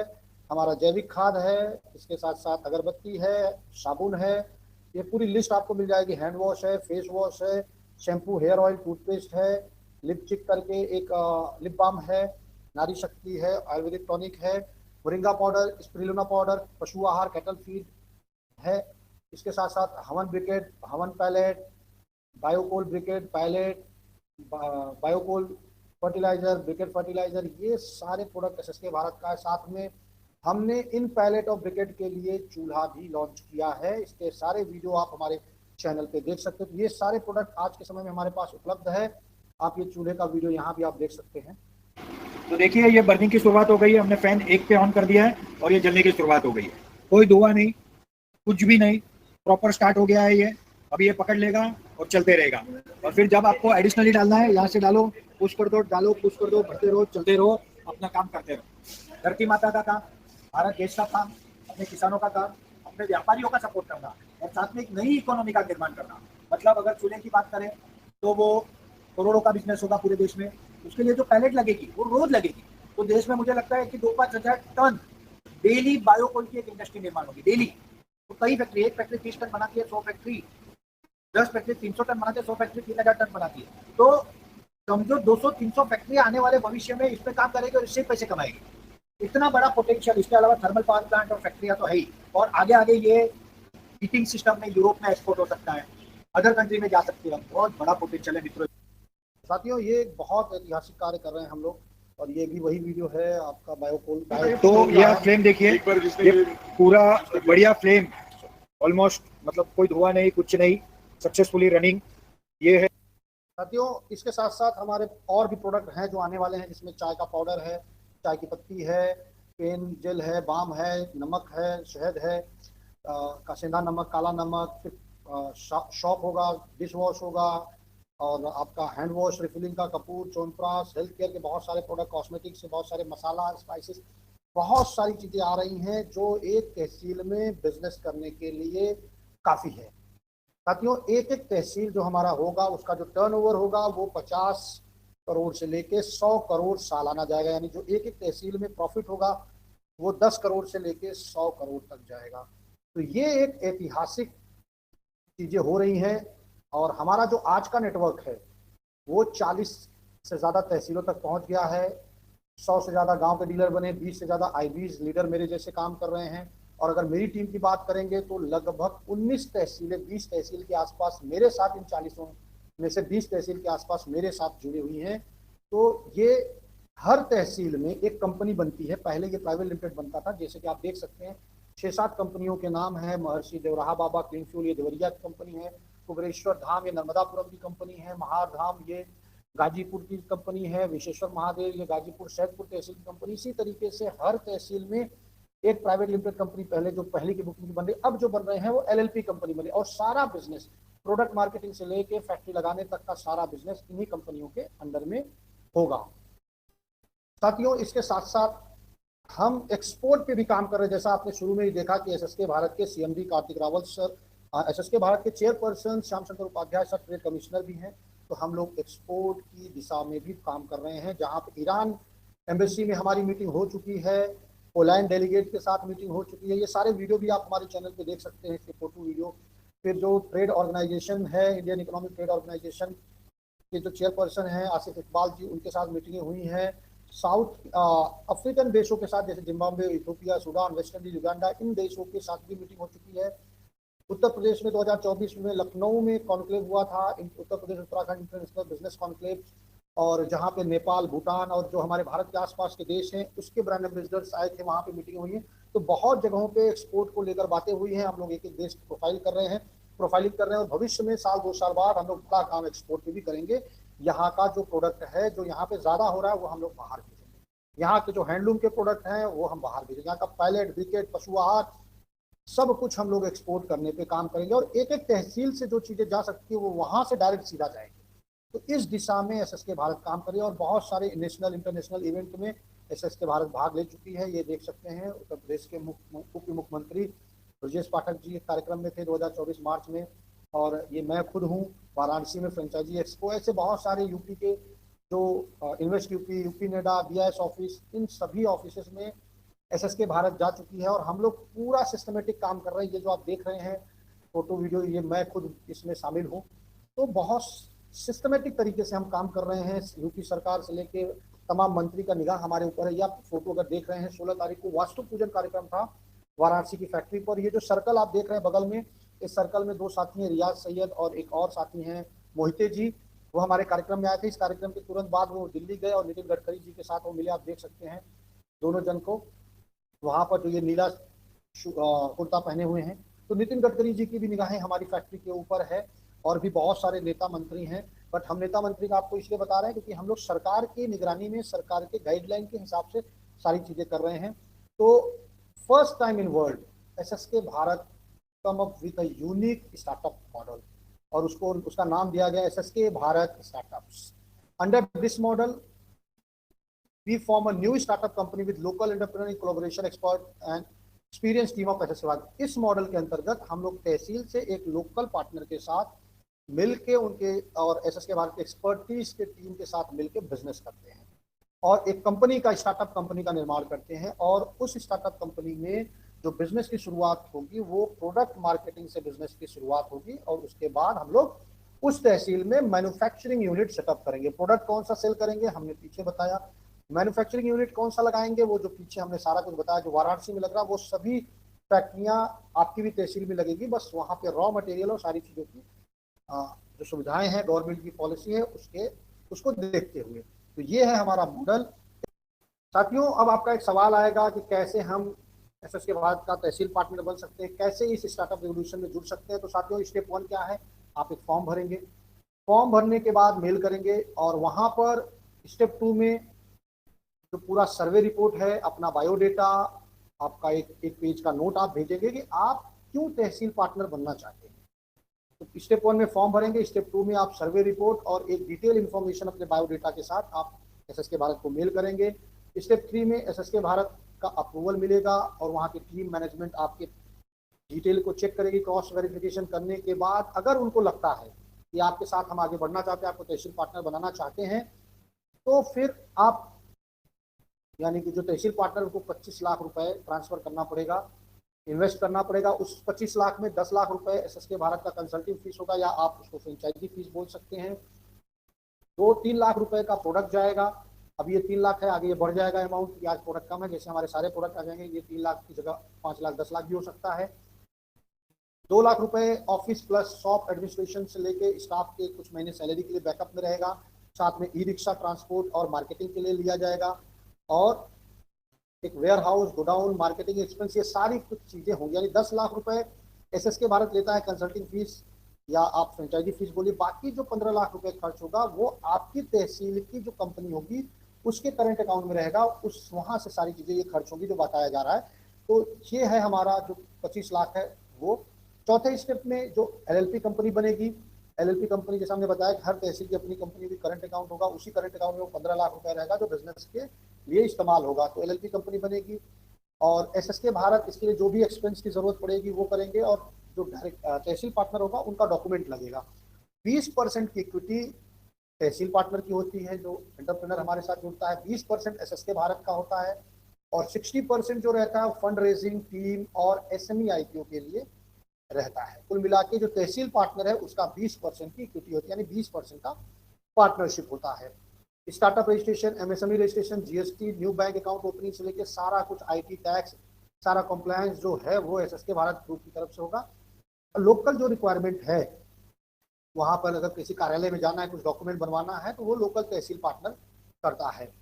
हमारा जैविक खाद है, इसके साथ साथ अगरबत्ती है, साबुन है, ये पूरी लिस्ट आपको मिल जाएगी। हैंड वॉश है, फेस वॉश है, शैम्पू, हेयर ऑयल, टूथपेस्ट है, लिपचिक करके एक लिप बाम है, नारी शक्ति है, आयुर्वेदिक टॉनिक है, मोरिंगा पाउडर, स्पिरुलिना पाउडर, पशु आहार, कैटल फीड है। इसके साथ साथ हवन ब्रिकेट, हवन pellet, biocoal briquette pellet, biocoal fertilizer, briquette fertilizer, ये सारे प्रोडक्ट SSK भारत का है। साथ में हमने इन पैलेट और ब्रिकेट के लिए चूल्हा भी लॉन्च किया है। इसके सारे वीडियो आप हमारे चैनल पे देख सकते हो। तो ये सारे प्रोडक्ट आज के समय में हमारे पास उपलब्ध है। आप ये चूल्हे का वीडियो यहाँ भी आप देख सकते हैं। तो देखिए, ये बर्निंग की शुरुआत हो गई है। हमने फैन 1 पे ऑन कर दिया है और ये जलने की शुरुआत हो गई है। कोई धुआं नहीं, कुछ भी नहीं, प्रॉपर स्टार्ट हो गया है ये। अभी ये पकड़ लेगा और चलते रहेगा। और फिर जब आपको एडिशनली डालना है, यहाँ से डालो, पुश कर दो, डालो, पुश कर दो, भरते रहो, चलते रहो, अपना काम करते रहो। धरती माता का काम, भारत देश का काम, अपने किसानों का काम, अपने व्यापारियों का सपोर्ट करना और साथ में एक नई इकोनॉमी का निर्माण करना। मतलब अगर चूल्हे की बात करें तो वो करोड़ों का बिजनेस होगा पूरे देश में। उसके लिए जो पैलेट लगेगी वो रोज लगेगी। तो देश में मुझे लगता है कि 2-5 हजार टन डेली बायोकोल की एक इंडस्ट्री निर्माण होगी डेली। तो कई फैक्ट्री, एक फैक्ट्री 30 टन बनाती है, 100 फैक्ट्री 10 फैक्ट्री 300 टन बनाती है, 100 फैक्ट्री 3000 टन बनाती है। तो समझो 200-300 फैक्ट्री आने वाले भविष्य में इस पे काम करेगी और इससे पैसे कमाएगी। इतना बड़ा पोटेंशियल, इसके अलावा थर्मल पावर प्लांट और फैक्ट्रियां तो है ही, और आगे आगे ये हीटिंग सिस्टम में यूरोप में एक्सपोर्ट हो सकता है, अदर कंट्री में जा सकती है। बहुत बड़ा पोटेंशियल है मित्रों। साथियों, ये बहुत ऐतिहासिक कार्य कर रहे हैं हम लोग, और ये भी वही वीडियो है आपका बायोकोल। तो यह फ्लेम देखिए, ये पूरा बढ़िया फ्लेम, ऑलमोस्ट मतलब कोई धुआं नहीं, कुछ नहीं, सक्सेसफुली रनिंग ये है। साथियों, इसके साथ साथ हमारे और भी प्रोडक्ट हैं जो आने वाले हैं, जिसमें चाय का पाउडर है, चाय की पत्ती है, पेन जेल है, बाम है, नमक है, शहद है, कसेंदा नमक, काला नमक, फिर शॉप होगा, डिश वॉश होगा, और आपका हैंड वॉश, रिफिलिंग का कपूर, च्यवनप्राश, हेल्थ केयर के बहुत सारे प्रोडक्ट, कॉस्मेटिक्स से बहुत सारे मसाला, स्पाइसेस, बहुत सारी चीज़ें आ रही हैं जो एक तहसील में बिजनेस करने के लिए काफ़ी है। साथियों, एक एक तहसील जो हमारा होगा उसका जो टर्नओवर होगा वो 50 करोड़ से लेके 100 करोड़ सालाना जाएगा। यानी जो एक एक तहसील में प्रॉफिट होगा वो 10 करोड़ से लेके 100 करोड़ तक जाएगा। तो ये एक ऐतिहासिक चीज़ें हो रही हैं, और हमारा जो आज का नेटवर्क है वो 40 से ज़्यादा तहसीलों तक पहुंच गया है। 100 से ज़्यादा गांव के डीलर बने, 20 से ज़्यादा आईबीज लीडर मेरे जैसे काम कर रहे हैं, और अगर मेरी टीम की बात करेंगे तो लगभग 19 तहसीलें, 20 तहसील के आसपास मेरे साथ, इन 40 में से 20 तहसील के आसपास मेरे साथ जुड़ी हुई हैं। तो ये हर तहसील में एक कंपनी बनती है। पहले ये प्राइवेट लिमिटेड बनता था, जैसे कि आप देख सकते हैं 6-7 कंपनियों के नाम है। महर्षि देवराहा बाबा क्लीन फ्यूल, ये देवरिया की कंपनी है। कुबेरेश्वर धाम, ये नर्मदापुरम की कंपनी है। महार धाम, ये गाजीपुर की कंपनी है। विश्वेश्वर महादेव, ये गाजीपुर सैदपुर तहसील की कंपनी। इसी तरीके से हर तहसील में एक प्राइवेट लिमिटेड कंपनी, पहले जो पहले की बुकिंग बन रही, अब जो बन रहे हैं वो एलएलपी कंपनी बनी, और सारा बिजनेस प्रोडक्ट मार्केटिंग से लेके फैक्ट्री लगाने तक का सारा बिजनेस इन्हीं कंपनियों के अंडर में होगा। साथियों, इसके साथ साथ हम एक्सपोर्ट पे भी काम कर रहे हैं। जैसा आपने शुरू में ही देखा कि एसएसके भारत के CMD Kartik Rawat sir, SSK Bharat के chairperson Shyam Shankar Upadhyay sir trade commissioner भी हैं। तो हम लोग एक्सपोर्ट की दिशा में भी काम कर रहे हैं, जहां पे ईरान एम्बेसी में हमारी मीटिंग हो चुकी है, पोलैंड डेलीगेट के साथ मीटिंग हो चुकी है। ये सारे वीडियो भी आप हमारे चैनल पे देख सकते हैं, इसके फोटो वीडियो। फिर जो ट्रेड ऑर्गेनाइजेशन है, इंडियन इकोनॉमिक ट्रेड ऑर्गेनाइजेशन के जो चेयरपर्सन हैं आसिफ इकबाल जी, उनके साथ मीटिंगें हुई हैं। साउथ अफ्रीकन देशों के साथ, जैसे Zimbabwe, Ethiopia, Sudan, West Indies, Uganda, इन देशों के साथ भी मीटिंग हो चुकी है। उत्तर प्रदेश में 2024 में लखनऊ में कॉन्क्लेव हुआ था, Uttar Pradesh Uttarakhand international business conclave, और जहां पे नेपाल, भूटान और जो हमारे भारत के आसपास के देश हैं उसके ब्रांड एम्बेसडर्स आए थे, वहां पे मीटिंग हुई है। तो बहुत जगहों पे एक्सपोर्ट को लेकर बातें हुई हैं। हम लोग एक एक देश की प्रोफाइलिंग कर रहे हैं, और भविष्य में साल 2 साल बाद हम लोग बड़ा काम एक्सपोर्ट पे भी करेंगे। यहाँ का जो प्रोडक्ट है जो यहाँ पे ज्यादा हो रहा है वो हम लोग बाहर भेजेंगे। यहाँ के जो हैंडलूम के प्रोडक्ट हैं वो हम बाहर भेजेंगे। यहाँ का पैलेट, विकेट, पशु आहार, सब कुछ हम लोग एक्सपोर्ट करने पे काम करेंगे, और एक एक तहसील से जो चीजें जा सकती है वो वहां से डायरेक्ट सीधा जाएंगे। तो इस दिशा में एसएसके भारत काम करे, और बहुत सारे नेशनल इंटरनेशनल इवेंट में एसएसके भारत भाग ले चुकी है। ये देख सकते हैं, उत्तर प्रदेश के उप मुख्यमंत्री ब्रजेश पाठक जी एक कार्यक्रम में थे 2024 मार्च में, और ये मैं खुद हूँ वाराणसी में फ्रेंचाइजी एक्सपो। ऐसे बहुत सारे यूपी के जो invest UP NEDA, BIS office, इन सभी ऑफिस में एसएसके भारत जा चुकी है, और हम लोग पूरा सिस्टमेटिक काम कर रहे हैं। ये जो आप देख रहे हैं फोटो वीडियो, ये मैं खुद इसमें शामिल हूँ। तो बहुत सिस्टमेटिक तरीके से हम काम कर रहे हैं। यूपी सरकार से लेके तमाम मंत्री का निगाह हमारे ऊपर है। ये आप फोटो अगर देख रहे हैं, 16 तारीख को वास्तु पूजन कार्यक्रम था वाराणसी की फैक्ट्री पर। ये जो सर्कल आप देख रहे हैं बगल में, इस सर्कल में 2 साथी हैं, रियाज सैयद और एक और साथी हैं मोहिते जी, वो हमारे कार्यक्रम में आए थे। इस कार्यक्रम के तुरंत बाद वो दिल्ली गए और नितिन गडकरी जी के साथ वो मिले। आप देख सकते हैं दोनों जन को वहां पर, जो ये नीला कुर्ता पहने हुए हैं। तो नितिन गडकरी जी की भी निगाहें हमारी फैक्ट्री के ऊपर है, और भी बहुत सारे नेता मंत्री हैं। बट हम नेता मंत्री का आपको इसलिए बता रहे हैं क्योंकि हम लोग सरकार की निगरानी में, सरकार के गाइडलाइन के हिसाब से सारी चीजें कर रहे हैं। तो first time in world SSK Bharat come up with a unique startup model, और उसका नाम दिया गया SSK Bharat startups. Under this model we form a new startup company with local entrepreneur collaboration expert and experienced team of SSK Bharat. इस model के अंतर्गत हम लोग तहसील से एक लोकल पार्टनर के साथ मिलके उनके और एसएसके भारत के एक्सपर्टीज के टीम के साथ मिलके बिजनेस करते हैं, और एक कंपनी का, स्टार्टअप कंपनी का निर्माण करते हैं। और उस स्टार्टअप कंपनी में जो बिजनेस की शुरुआत होगी वो प्रोडक्ट मार्केटिंग से बिजनेस की शुरुआत होगी, और उसके बाद हम लोग उस तहसील में मैन्युफैक्चरिंग यूनिट सेटअप करेंगे। प्रोडक्ट कौन सा सेल करेंगे हमने पीछे बताया, मैन्युफैक्चरिंग यूनिट कौन सा लगाएंगे वो जो पीछे हमने सारा कुछ बताया, जो वाराणसी में लग रहा है वो सभी फैक्ट्रियां आपकी भी तहसील में लगेगी, बस वहां पे रॉ मटेरियल और सारी चीजों की जो सुविधाएं हैं, गवर्नमेंट की पॉलिसी है उसको देखते हुए। तो ये है हमारा मॉडल। साथियों, अब आपका एक सवाल आएगा कि कैसे हम एसएसके भारत का तहसील पार्टनर बन सकते हैं, कैसे इस स्टार्टअप रिवोल्यूशन में जुड़ सकते हैं। तो साथियों, स्टेप 1 क्या है, आप एक फॉर्म भरेंगे, फॉर्म भरने के बाद मेल करेंगे, और वहां पर स्टेप 2 में जो पूरा सर्वे रिपोर्ट है, अपना बायोडेटा, आपका एक पेज का नोट आप भेजेंगे कि आप क्यों तहसील पार्टनर बनना चाहते हैं। तो स्टेप 1 में फॉर्म भरेंगे, स्टेप 2 में आप सर्वे रिपोर्ट और एक डिटेल इन्फॉर्मेशन अपने बायोडेटा के साथ आप एसएसके भारत को मेल करेंगे। स्टेप 3 में एसएसके भारत का अप्रूवल मिलेगा, और वहाँ की टीम मैनेजमेंट आपके डिटेल को चेक करेगी। क्रॉस वेरिफिकेशन करने के बाद अगर उनको लगता है कि आपके साथ हम आगे बढ़ना चाहते हैं, आपको तहसील पार्टनर बनाना चाहते हैं, तो फिर आप यानी कि जो तहसील पार्टनर उनको 25 लाख रुपए ट्रांसफर करना पड़ेगा, इन्वेस्ट करना पड़ेगा। उस 25 लाख में 10 लाख रुपए एसएसके भारत का कंसल्टिंग फीस होगा, या आप उसको फ्रेंचाइजी फीस बोल सकते हैं। 2-3 लाख रुपए का प्रोडक्ट जाएगा। अब ये 3 लाख है, आगे ये बढ़ जाएगा अमाउंट, आज प्रोडक्ट कम है, जैसे हमारे सारे प्रोडक्ट आ जाएंगे, ये 3 लाख की जगह 5 लाख 10 लाख भी हो सकता है। 2 लाख रुपए ऑफिस प्लस शॉप एडमिनिस्ट्रेशन से लेके स्टाफ के कुछ महीने सैलरी के लिए बैकअप में रहेगा। साथ में ई रिक्शा ट्रांसपोर्ट और मार्केटिंग के लिए लिया जाएगा, और एक warehouse, godown, marketing expense, ये सारी कुछ चीजें होंगी। यानी 10 लाख रुपए एसएसके भारत लेता है कंसल्टिंग फीस, या आप फ्रेंचाइजी फीस बोलिए। बाकी जो 15 लाख रुपए खर्च होगा वो आपकी तहसील की जो कंपनी होगी उसके करंट अकाउंट में रहेगा, उस वहां से सारी चीजें ये खर्च होगी जो बताया जा रहा है। तो ये है हमारा जो 25 लाख है वो। चौथे स्टेप में जो एलएलपी कंपनी बनेगी, एलएलपी कंपनी जैसा हमने बताया हर तहसील की अपनी कंपनी की करंट अकाउंट होगा, उसी करंट अकाउंट में वो 15 लाख रुपए रहेगा जो बिजनेस के लिए इस्तेमाल होगा। तो एलएलपी कंपनी बनेगी, और एसएसके भारत इसके लिए जो भी एक्सपेंस की जरूरत पड़ेगी वो करेंगे, और जो डायरेक्ट तहसील पार्टनर होगा उनका डॉक्यूमेंट लगेगा। 20% की इक्विटी तहसील पार्टनर की होती है, जो एंटरप्रेन्योर हमारे साथ जुड़ता है, 20% एसएसके भारत का होता है, और 60% जो रहता है फंड रेजिंग, टीम और एसएमई आईपीओ के लिए रहता है। कुल मिला के जो तहसील पार्टनर है उसका 20% की इक्विटी होती है, यानी 20% का पार्टनरशिप होता है। Startup registration, MSME registration, GST, new bank account opening से लेकर सारा कुछ, आईटी टैक्स, सारा कंप्लायंस जो है वो एसएसके भारत ग्रुप की तरफ से होगा। लोकल जो रिक्वायरमेंट है, वहां पर अगर किसी कार्यालय में जाना है, कुछ डॉक्यूमेंट बनवाना है, तो वो लोकल तहसील पार्टनर करता है।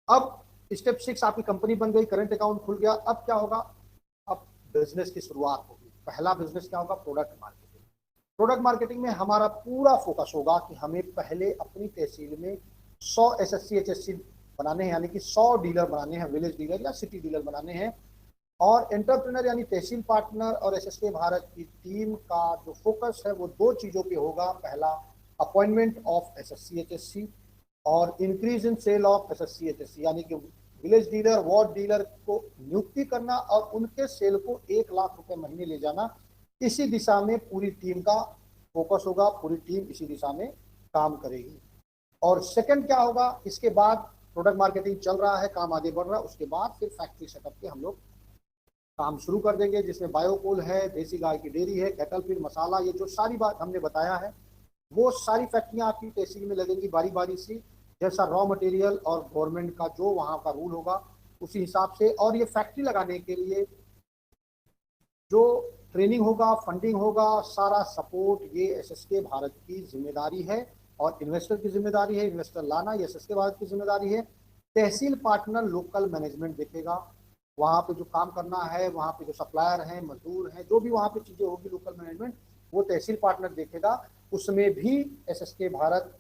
अब स्टेप 6, आपकी कंपनी बन गई, करंट अकाउंट खुल गया। अब क्या होगा, अब बिजनेस की शुरुआत होगी। पहला बिजनेस क्या होगा, प्रोडक्ट मार्केटिंग। प्रोडक्ट मार्केटिंग में हमारा पूरा फोकस होगा कि हमें पहले अपनी तहसील में 100 एसएससी एचएससी बनाने हैं, यानी कि 100 डीलर बनाने हैं, विलेज डीलर या सिटी डीलर बनाने हैं। और एंटरप्रेन्योर यानी तहसील पार्टनर और एसएसके भारत की टीम का जो फोकस है वो 2 चीजों पे होगा। पहला, अपॉइंटमेंट ऑफ एसएससी एचएससी, और increase in sale of SSC HSC, यानी कि विलेज डीलर, वार्ड डीलर को नियुक्ति करना और उनके सेल को 1 लाख रुपए महीने ले जाना। इसी दिशा में पूरी टीम का फोकस होगा, पूरी टीम इसी दिशा में काम करेगी। और सेकंड क्या होगा, इसके बाद प्रोडक्ट मार्केटिंग चल रहा है, काम आगे बढ़ रहा है, उसके बाद फिर फैक्ट्री सेटअप के हम लोग काम शुरू कर देंगे, जिसमें बायोकोल है, देसी गाय की डेयरी है, कैटल फीड, मसाला, ये जो सारी बात हमने बताया है वो सारी फैक्ट्रियां आपकी तहसील में लगेंगी बारी बारी से, जैसा रॉ मटेरियल और गवर्नमेंट का जो वहाँ का रूल होगा उसी हिसाब से। और ये फैक्ट्री लगाने के लिए जो ट्रेनिंग होगा, फंडिंग होगा, सारा सपोर्ट ये एसएसके भारत की जिम्मेदारी है, और इन्वेस्टर की जिम्मेदारी है। इन्वेस्टर लाना ये एसएसके भारत की जिम्मेदारी है। तहसील पार्टनर लोकल मैनेजमेंट देखेगा, वहाँ पे जो काम करना है, वहाँ पे जो सप्लायर हैं, मजदूर हैं, जो भी वहाँ पे चीज़ें होगी लोकल मैनेजमेंट वो तहसील पार्टनर देखेगा। उसमें भी एसएसके भारत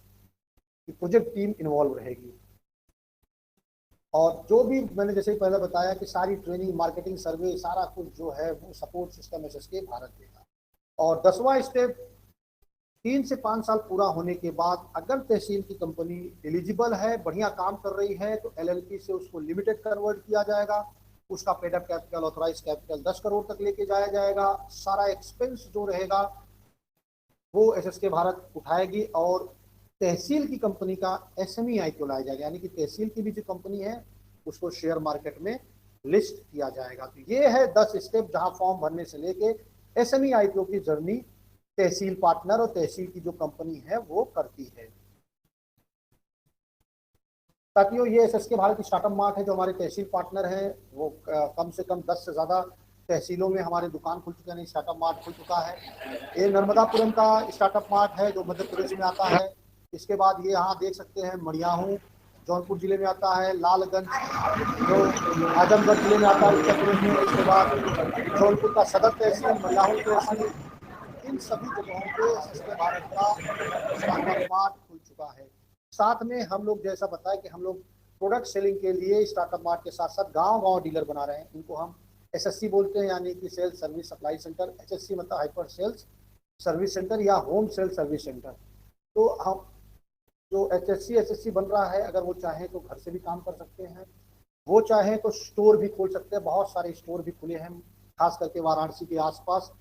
की प्रोजेक्ट टीम इन्वॉल्व रहेगी। और जो भी मैंने जैसे पहले बताया कि सारी ट्रेनिंग, मार्केटिंग, सर्वे, सारा कुछ जो है वो सपोर्ट सिस्टम एसएसके भारत देगा। और 10वां स्टेप, 3 से 5 साल पूरा होने के बाद अगर तहसील की कंपनी एलिजिबल है, बढ़िया काम कर रही है, तो एलएलपी से उसको लिमिटेड कन्वर्ट किया जाएगा। उसका paid up capital, authorize capital 10 crore तक लेके जाया जाएगा। सारा एक्सपेंस जो रहेगा वो एसएसके भारत उठाएगी, और तहसील की कंपनी का एसएमई आईपीओ लाया जाएगा, यानी कि तहसील की भी जो कंपनी है उसको शेयर मार्केट में लिस्ट किया जाएगा। तो ये है 10 स्टेप जहां फॉर्म भरने से लेके एसएमई आईपीओ की जर्नी तहसील पार्टनर और तहसील की जो कंपनी है वो करती है। साथियों, ये एसएसके भारत स्टार्टअप मार्ट है जो हमारे तहसील पार्टनर हैं, वो कम से कम 10 से ज़्यादा तहसीलों में हमारे दुकान खुल चुके हैं, स्टार्टअप मार्ट खुल चुका है। ये नर्मदापुरम का स्टार्टअप मार्ट है जो मध्य प्रदेश में आता है। इसके बाद ये यहाँ देख सकते हैं मड़ियाहू जौनपुर जिले में आता है, लालगंज जो आजमगढ़ जिले में आता है उत्तर प्रदेश में। इसके बाद जौनपुर का सदर तहसील, मड़ियाहू तहसील, इन सभी जगहों पे एसएसके भारत का स्टार्टअप मार्ट खुल चुका है। साथ में हम लोग जैसा बताया कि हम लोग प्रोडक्ट सेलिंग के लिए स्टार्टअप मार्ट के साथ साथ गांव-गांव डीलर बना रहे हैं। इनको हम एसएससी बोलते हैं, यानी कि sales service supply centre. HSC मतलब हाइपर सेल्स सर्विस सेंटर या होम सेल्स सर्विस सेंटर। तो हम जो एचएससी बन रहा है, अगर वो चाहें तो घर से भी काम कर सकते हैं, वो चाहें तो स्टोर भी खोल सकते हैं। बहुत सारे स्टोर भी खुले हैं, खास करके वाराणसी के आसपास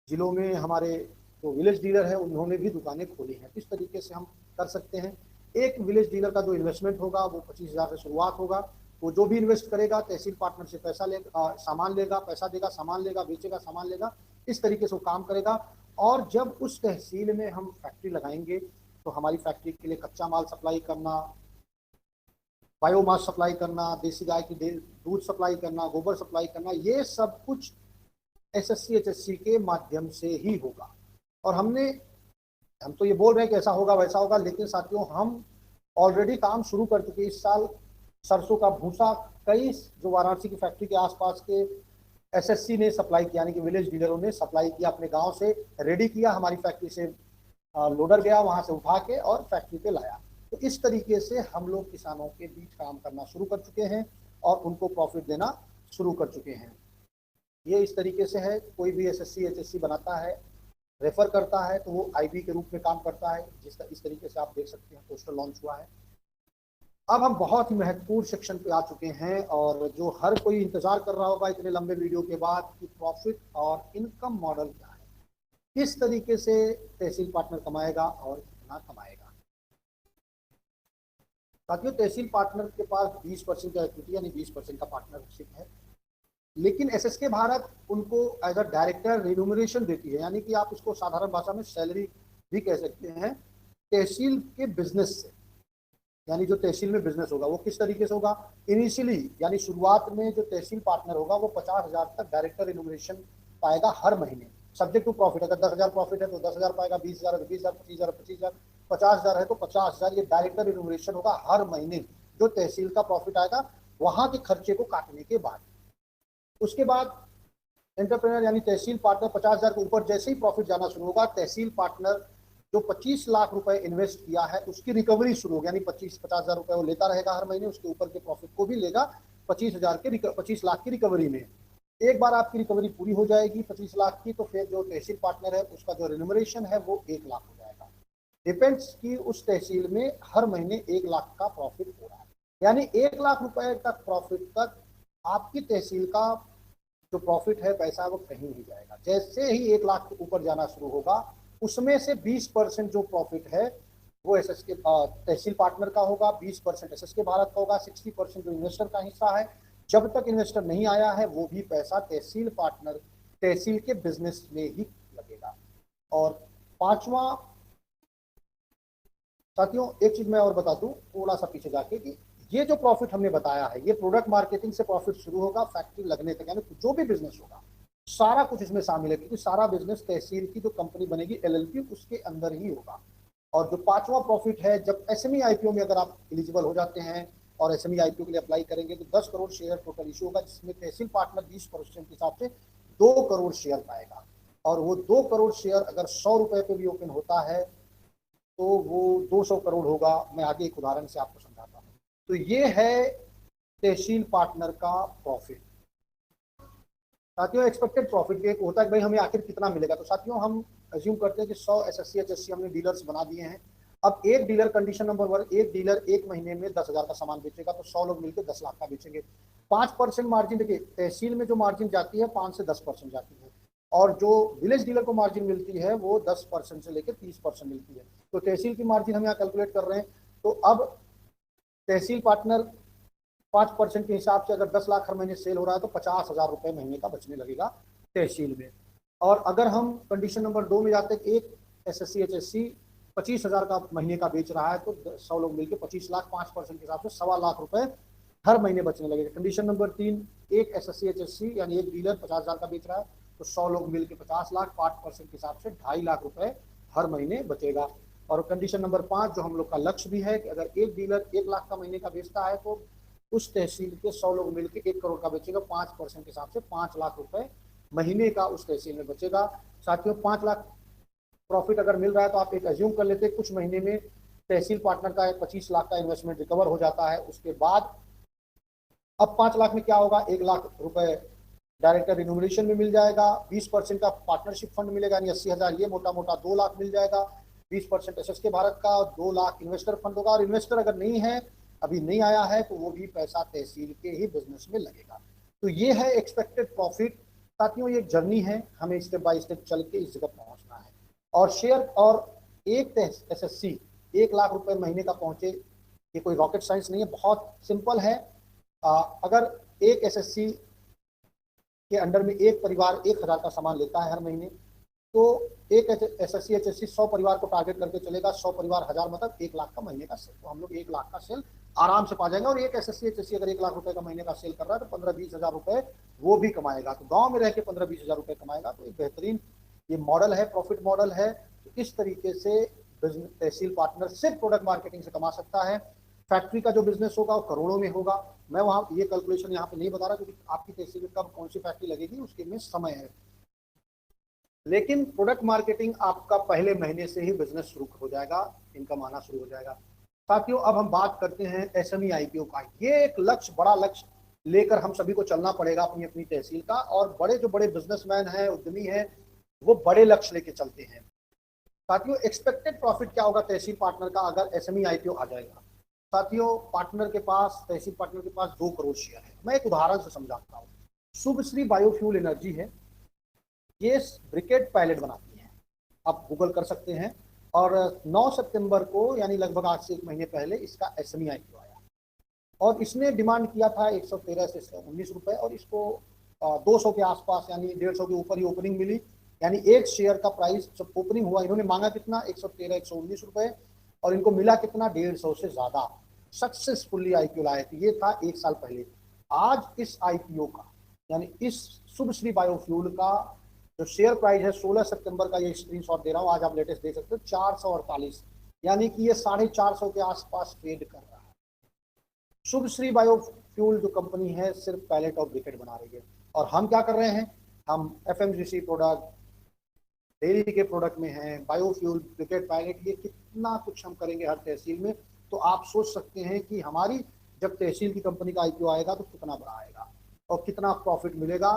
जिलों में हमारे जो विलेज डीलर है उन्होंने भी दुकानें खोली हैं। किस तरीके से हम कर सकते हैं? एक विलेज डीलर का जो इन्वेस्टमेंट होगा वो 25,000 से शुरुआत होगा। वो जो भी इन्वेस्ट करेगा तहसील पार्टनर से पैसा लेगा, सामान लेगा, पैसा देगा, सामान लेगा, बेचेगा, सामान लेगा, इस तरीके से वो काम करेगा। और जब उस तहसील में हम फैक्ट्री लगाएंगे तो हमारी फैक्ट्री के लिए कच्चा माल सप्लाई करना, बायोमास सप्लाई करना, देसी गाय की दूध सप्लाई करना, गोबर सप्लाई करना, ये सब कुछ एसएससी एचएससी के माध्यम से ही होगा। और हम तो ये बोल रहे हैं कि ऐसा होगा वैसा होगा, लेकिन साथियों हम ऑलरेडी काम शुरू कर चुके। इस साल सरसों का भूसा कई जो वाराणसी की फैक्ट्री के आसपास के एसएससी ने सप्लाई किया, यानी कि विलेज डीलरों ने सप्लाई किया, अपने गांव से रेडी किया, हमारी फैक्ट्री से लोडर गया, वहां से उठा के और फैक्ट्री पे लाया। तो इस तरीके से हम लोग किसानों के बीच काम करना शुरू कर चुके हैं और उनको प्रॉफिट देना शुरू कर चुके हैं। ये इस तरीके से है। कोई भी एसएससी एचएससी बनाता है, रेफर करता है, तो वो आईबी के रूप में काम करता है, जिसका इस तरीके से आप देख सकते हैं पोस्टर लॉन्च हुआ है। अब हम बहुत ही महत्वपूर्ण सेक्शन पे आ चुके हैं और जो हर कोई इंतजार कर रहा होगा इतने लंबे वीडियो के बाद कि प्रॉफिट और इनकम मॉडल क्या है, किस तरीके से तहसील पार्टनर कमाएगा और कितना कमाएगा। साथियों, तहसील पार्टनर के पास 20% का इक्विटी यानी 20% का पार्टनरशिप है, लेकिन एसएसके भारत उनको एज अ डायरेक्टर रिन्यूमरेशन देती है, यानी कि आप इसको साधारण भाषा में सैलरी भी कह सकते हैं, तहसील के बिजनेस से। यानी जो तहसील में बिजनेस होगा वो किस तरीके से होगा? इनिशियली यानी शुरुआत में जो तहसील पार्टनर होगा वो 50,000 तक डायरेक्टर रिन्यूमरेशन पाएगा हर महीने, सब्जेक्ट टू प्रॉफिट। अगर 10,000 प्रॉफिट है तो 10,000 पाएगा, 20,000 है तो 20,000, 25,000 25,000, 50,000 है तो 50,000। ये डायरेक्टर रिन्यूमरेशन होगा हर महीने जो तहसील का प्रॉफिट आएगा वहां के खर्चे को काटने के बाद। उसके बाद एंटरप्रेन्योर यानी तहसील पार्टनर 50,000 के ऊपर जैसे ही प्रॉफिट जाना शुरू होगा, तहसील पार्टनर जो 25 लाख रुपए इन्वेस्ट किया है उसकी रिकवरी शुरू होगी, यानी 50,000 रुपए वो लेता रहेगा हर महीने, उसके ऊपर के प्रॉफिट को भी लेगा 25 लाख की रिकवरी में। एक बार आपकी रिकवरी पूरी हो जाएगी 25 लाख की, तो फिर जो तहसील पार्टनर है उसका जो रिन्यूमरेशन है वो 1 लाख हो जाएगा। डिपेंड्स कि उस तहसील में हर महीने 1 लाख का प्रॉफिट हो रहा है, यानी 1 लाख रुपए तक प्रॉफिट तक आपकी तहसील का जो प्रॉफिट है पैसा वो कहीं नहीं जाएगा। जैसे ही 1 लाख के ऊपर जाना शुरू होगा उसमें से 20% जो प्रॉफिट है वो एसएसके तहसील पार्टनर का होगा, 20% एसएसके भारत का होगा, 60% जो इन्वेस्टर का हिस्सा है। जब तक इन्वेस्टर नहीं आया है वो भी पैसा तहसील पार्टनर तहसील के बिजनेस में ही लगेगा। और पांचवा साथियों एक चीज मैं और बता दूं थोड़ा सा पीछे जाके कि ये जो प्रॉफिट हमने बताया है ये प्रोडक्ट मार्केटिंग से प्रॉफिट शुरू होगा फैक्ट्री लगने तक, यानी जो भी बिजनेस होगा सारा कुछ इसमें शामिल है, क्योंकि सारा बिजनेस तहसील की जो कंपनी बनेगी एलएलपी उसके अंदर ही होगा। और जो पांचवा प्रॉफिट है, जब एसएमई आईपीओ में अगर आप एलिजिबल हो जाते हैं और एसएमई आईपीओ के लिए अप्लाई करेंगे तो 10 करोड़ शेयर टोटल इशू होगा, जिसमें तहसील पार्टनर 20% के हिसाब से 2 करोड़ शेयर पाएगा। और वो 2 करोड़ शेयर अगर 100 रुपए पे भी ओपन होता है तो वो 200 करोड़ होगा। मैं आगे एक उदाहरण से आपको समझाता हूँ। तो ये है तहसील पार्टनर का प्रॉफिट। साथियों एक्सपेक्टेड प्रॉफिट एक होता है कि भाई हमें आखिर कितना मिलेगा। तो साथियों हम अज्यूम करते हैं कि 100 एसएससी एचएससी हमने डीलर्स बना दिए हैं। अब एक डीलर, कंडीशन नंबर 1, एक डीलर एक महीने में 10,000 का सामान बेचेगा, तो 100 लोग मिलकर 10 लाख का बेचेंगे। 5% मार्जिन, देखिए तहसील में जो मार्जिन जाती है 5 से 10% जाती है, और जो विलेज डीलर को मार्जिन मिलती है वो 10% से लेकर 30% मिलती है। तो तहसील की मार्जिन हम यहाँ कैलकुलेट कर रहे हैं। तो अब तहसील पार्टनर 5% के हिसाब से अगर 10 लाख हर महीने सेल हो रहा है तो 50,000 रुपए महीने का बचने लगेगा तहसील में। और अगर हम कंडीशन नंबर 2 में जाते हैं कि एक SSC HSC 25,000 का महीने का बेच रहा है तो 100 लोग मिलकर 25 लाख, 5% के हिसाब से 1.25 लाख रुपए हर महीने बचने लगेगा। कंडीशन नंबर 3, एक SSC HSC यानी एक डीलर 50,000 का बेच रहा है तो 100 लोग मिलकर 50 लाख, 5% के हिसाब से 2.5 लाख रुपए हर महीने बचेगा। और कंडीशन नंबर 5 जो हम लोग का लक्ष्य भी है कि अगर एक डीलर 1 लाख का महीने का बेचता है तो उस तहसील के 100 लोग मिलकर 1 करोड़ का बेचेगा, 5% के हिसाब से 5 लाख रुपए महीने का उस तहसील में बचेगा। साथियों 5 लाख प्रॉफिट अगर मिल रहा है तो आप एक अज्यूम कर लेते हैं कुछ महीने में तहसील पार्टनर का 25 लाख का इन्वेस्टमेंट रिकवर हो जाता है। उसके बाद अब 5 लाख में क्या होगा, 1 लाख रुपए डायरेक्टर रिन्यूमरेशन में मिल जाएगा, 20% का पार्टनरशिप फंड मिलेगा यानी 80,000, ये मोटा मोटा 2 लाख मिल जाएगा, 20% SSK भारत का, 2 लाख इन्वेस्टर फंड होगा। और इन्वेस्टर अगर नहीं है, अभी नहीं आया है, तो वो भी पैसा तहसील के ही बिजनेस में लगेगा। तो ये है एक्सपेक्टेड प्रॉफिट। साथियों ये जर्नी है, हमें स्टेप बाय स्टेप चल के इस जगह पहुंचना है। और शेयर और एक SSC 1 लाख रुपए महीने का पहुंचे, ये कोई रॉकेट साइंस नहीं है, बहुत सिंपल है। अगर एक SSC के अंडर में एक परिवार 1,000 का सामान लेता है हर महीने, तो एक SSC HSC 100 परिवार को टारगेट करके चलेगा, 100 परिवार 1000 मतलब 1 लाख का महीने का सेल। तो हम लोग 1 लाख का सेल आराम से पा जाएंगे। और एक SSC HSC अगर 1 लाख रुपए का महीने का सेल कर रहा है तो 15-20 हजार रुपए वो भी कमाएगा। तो गांव में रह के 15-20 हजार रुपए कमाएगा। तो एक बेहतरीन ये मॉडल है, प्रॉफिट मॉडल है। तो इस तरीके से तहसील पार्टनर सिर्फ प्रोडक्ट मार्केटिंग से कमा सकता है। फैक्ट्री का जो बिजनेस होगा वो करोड़ों में होगा। मैं वहाँ ये कैलकुलेशन यहाँ पे नहीं बता रहा क्योंकि आपकी तहसील में कब कौन सी फैक्ट्री लगेगी उसके में समय है। लेकिन प्रोडक्ट मार्केटिंग आपका पहले महीने से ही बिजनेस शुरू हो जाएगा, इनकम आना शुरू हो जाएगा। साथियों अब हम बात करते हैं SME IPO का। ये एक लक्ष्य, बड़ा लक्ष्य लेकर हम सभी को चलना पड़ेगा अपनी अपनी तहसील का। और बड़े जो बड़े बिजनेसमैन हैं, उद्यमी हैं, वो बड़े लक्ष्य लेके चलते हैं। साथियों एक्सपेक्टेड प्रॉफिट क्या होगा तहसील पार्टनर का अगर SME IPO आ जाएगा। साथियों पार्टनर के पास, तहसील पार्टनर के पास 2 करोड़ शेयर है। मैं एक उदाहरण से समझाता हूँ। शुभश्री बायोफ्यूल एनर्जी है, ये ब्रिकेट पायलट बनाती है, आप गूगल कर सकते हैं। और 9 सितंबर को यानी लगभग आज से 1 महीने पहले इसका SME IPO आया और इसने डिमांड किया था 113 से 119 रुपए और इसको 200 के आसपास यानी 150 के ऊपर ही ओपनिंग मिली। यानी एक शेयर का प्राइस जब ओपनिंग हुआ, इन्होंने मांगा कितना, 113-119 रुपए और इनको मिला कितना, 150 से ज्यादा। सक्सेसफुली IPO लाए थे। ये था 1 साल पहले। आज इस IPO का यानी इस शुभश्री बायोफ्यूल का जो शेयर प्राइस है 16 सितंबर का, ये स्क्रीनशॉट दे रहा हूँ, आज आप लेटेस्ट देख सकते हो, 448 यानी कि ये 450 के आसपास ट्रेड कर रहा है। शुभश्री बायोफ्यूल जो कंपनी है सिर्फ पैलेट और ब्रिकेट बना रही है। और हम क्या कर रहे हैं, हम FMGC प्रोडक्ट, डेयरी के प्रोडक्ट में हैं, बायोफ्यूल, ब्रिकेट, पायलट, ये कितना कुछ हम करेंगे हर तहसील में। तो आप सोच सकते हैं कि हमारी जब तहसील की कंपनी का IPO आएगा तो कितना बड़ा आएगा और कितना प्रॉफिट मिलेगा।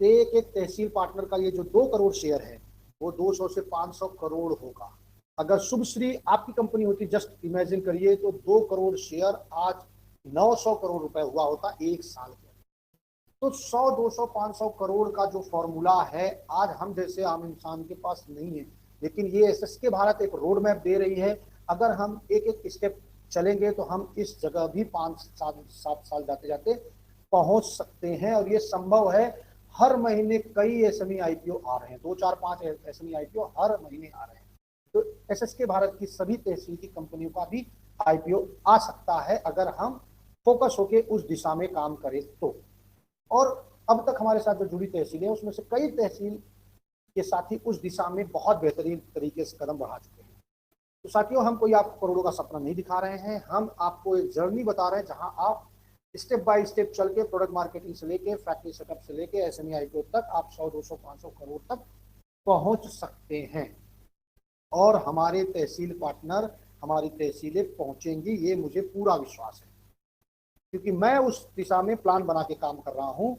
एक एक तहसील पार्टनर का ये जो 2 करोड़ शेयर है वो 200 से 500 करोड़ होगा। अगर शुभश्री आपकी कंपनी होती, जस्ट इमेजिन करिए, तो 2 करोड़ शेयर आज 900 करोड़ रुपए हुआ होता 1 साल के। तो 100, 200, 500 करोड़ का जो फॉर्मूला है आज हम जैसे आम इंसान के पास नहीं है। लेकिन ये SSK भारत एक रोड मैप दे रही है। अगर हम एक एक स्टेप चलेंगे तो हम इस जगह भी 5-7 साल जाते जाते पहुंच सकते हैं। और ये संभव है। हर महीने कई SME IPO आ रहे हैं, 2, 4, 5 SME IPO हर महीने आ रहे हैं। तो SSK भारत की सभी तहसील की कंपनियों का भी IPO आ सकता है अगर हम फोकस होके उस दिशा में काम करें तो। और अब तक हमारे साथ जो जुड़ी तहसीलें उसमें से कई तहसील के साथी उस दिशा में बहुत बेहतरीन तरीके से कदम बढ़ा चुके हैं। तो साथियों हम कोई आपको करोड़ों का सपना नहीं दिखा रहे हैं, हम आपको एक जर्नी बता रहे हैं जहां आप स्टेप बाय स्टेप चल के प्रोडक्ट मार्केटिंग से लेके फैक्ट्री सेटअप से लेके SME IPO तक आप 100, 200, 500 करोड़ तक पहुंच सकते हैं। और हमारे तहसील पार्टनर, हमारी तहसीलें पहुंचेंगी, ये मुझे पूरा विश्वास है क्योंकि मैं उस दिशा में प्लान बना के काम कर रहा हूं।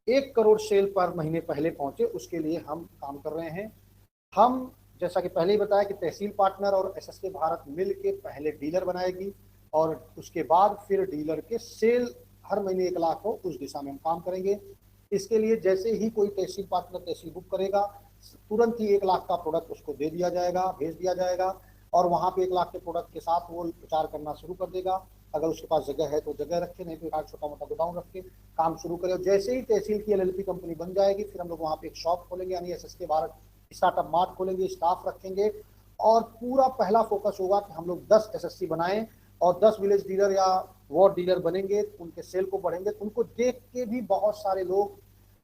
1 करोड़ सेल पर महीने पहले पहुंचे उसके लिए हम काम कर रहे हैं। हम जैसा कि पहले ही बताया कि तहसील पार्टनर और SSK भारत मिल के पहले डीलर बनाएगी और उसके बाद फिर डीलर के सेल हर महीने 1 लाख हो, उस दिशा में हम काम करेंगे। इसके लिए जैसे ही कोई तहसील पार्टनर तहसील बुक करेगा तुरंत ही 1 लाख का प्रोडक्ट उसको दे दिया जाएगा, भेज दिया जाएगा और वहाँ पे 1 लाख के प्रोडक्ट के साथ वो प्रचार करना शुरू कर देगा। अगर उसके पास जगह है तो जगह रखे, नहीं तो एक छोटा मोटा गोडाउन रख के काम शुरू करे। और जैसे ही तहसील की एलएलपी कंपनी बन जाएगी, फिर हम लोग वहाँ पे एक शॉप खोलेंगे, यानी एसएसके भारत स्टार्टअप मार्ट खोलेंगे, स्टाफ रखेंगे, और पूरा पहला फोकस होगा कि हम लोग 10 एसएससी बनाएं और 10 विलेज डीलर या वार्ड डीलर बनेंगे, उनके सेल को बढ़ेंगे। तो उनको देख के भी बहुत सारे लोग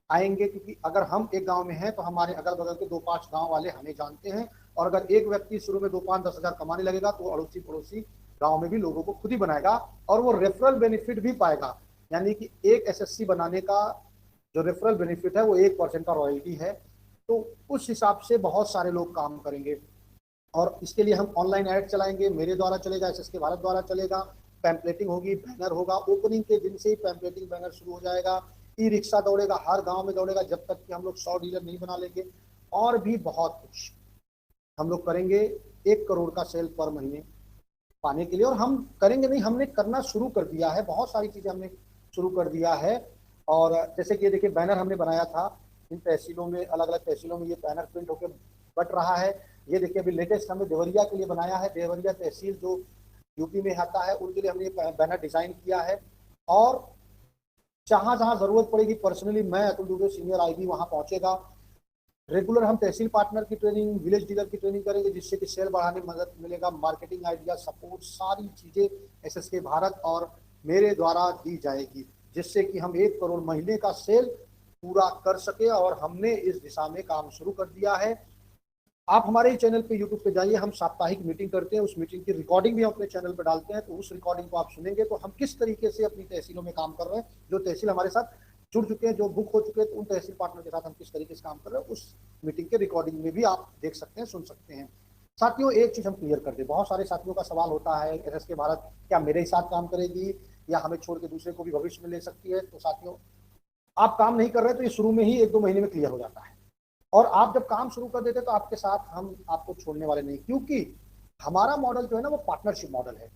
आएंगे, क्योंकि अगर हम एक गांव में हैं तो हमारे अगल बगल के 2-5 गांव वाले हमें जानते हैं, और अगर एक व्यक्ति शुरू में 2-5-10 हजार कमाने लगेगा तो अड़ोसी पड़ोसी गांव में भी लोगों को खुद ही बनाएगा, और वो रेफरल बेनिफिट भी पाएगा। यानी कि एक एसएससी बनाने का जो रेफरल बेनिफिट है वो 1% का रॉयल्टी है। तो उस हिसाब से बहुत सारे लोग काम करेंगे, और इसके लिए हम ऑनलाइन ऐड चलाएंगे, मेरे द्वारा चलेगा, एसएसके भारत द्वारा चलेगा, पैम्पलेटिंग होगी, बैनर होगा। ओपनिंग के दिन से ही पैम्पलेटिंग बैनर शुरू हो जाएगा, ई रिक्शा दौड़ेगा, हर गांव में दौड़ेगा, जब तक कि हम लोग 100 डीलर नहीं बना लेंगे। और भी बहुत कुछ हम लोग करेंगे 1 करोड़ का सेल पर महीने पाने के लिए। और हम करेंगे नहीं, हमने करना शुरू कर दिया है, बहुत सारी चीजें हमने शुरू कर दिया है। और जैसे कि देखिए बैनर हमने बनाया था इन तहसीलों में, अलग अलग तहसीलों में ये बैनर प्रिंट होकर बट रहा है। ये देखिए अभी लेटेस्ट हमने देवरिया के लिए बनाया है, देवरिया तहसील जो यूपी में आता है उनके लिए हमने बैनर डिजाइन किया है। और जहां जहां जरूरत पड़ेगी पर्सनली मैं अतुल दुबे सीनियर आईबी वहां पहुंचेगा। रेगुलर हम तहसील पार्टनर की ट्रेनिंग, विलेज डीलर की ट्रेनिंग करेंगे, जिससे कि सेल बढ़ाने में मदद मिलेगा। मार्केटिंग आइडिया, सपोर्ट, सारी चीजें एसएसके भारत और मेरे द्वारा दी जाएगी, जिससे कि हम 1 करोड़ महीने का सेल पूरा कर सके। और हमने इस दिशा में काम शुरू कर दिया है। आप हमारे चैनल पे यूट्यूब पे जाइए, हम साप्ताहिक मीटिंग करते हैं, उस मीटिंग की रिकॉर्डिंग भी हम अपने चैनल पे डालते हैं। तो उस रिकॉर्डिंग को आप सुनेंगे तो हम किस तरीके से अपनी तहसीलों में काम कर रहे हैं, जो तहसील हमारे साथ जुड़ चुके हैं, जो बुक हो चुके हैं, तो उन तहसील पार्टनर के साथ हम किस तरीके से काम कर रहे हैं, उस मीटिंग के रिकॉर्डिंग में भी आप देख सकते हैं, सुन सकते हैं। साथियों एक चीज हम क्लियर कर दें, बहुत सारे साथियों का सवाल होता है एसएसके भारत क्या मेरे ही साथ काम करेगी या हमें छोड़ के दूसरे को भी भविष्य में ले सकती है। तो साथियों आप काम नहीं कर रहे तो ये शुरू में ही 1-2 महीने में क्लियर हो जाता है। और आप जब काम शुरू कर देते तो आपके साथ हम आपको छोड़ने वाले नहीं, क्योंकि हमारा मॉडल जो है ना वो पार्टनरशिप मॉडल है,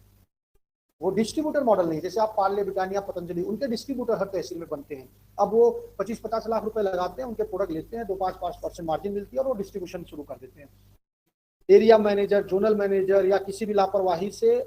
वो डिस्ट्रीब्यूटर मॉडल नहीं। जैसे आप पार्ले, ब्रिटानिया, पतंजलि, उनके डिस्ट्रीब्यूटर हर तहसील में बनते हैं। अब वो 25-50 लाख रुपए लगाते हैं, उनके प्रोडक्ट लेते हैं, 2-5% मार्जिन मिलती है और वो डिस्ट्रीब्यूशन शुरू कर देते हैं। एरिया मैनेजर, जोनल मैनेजर या किसी भी लापरवाही से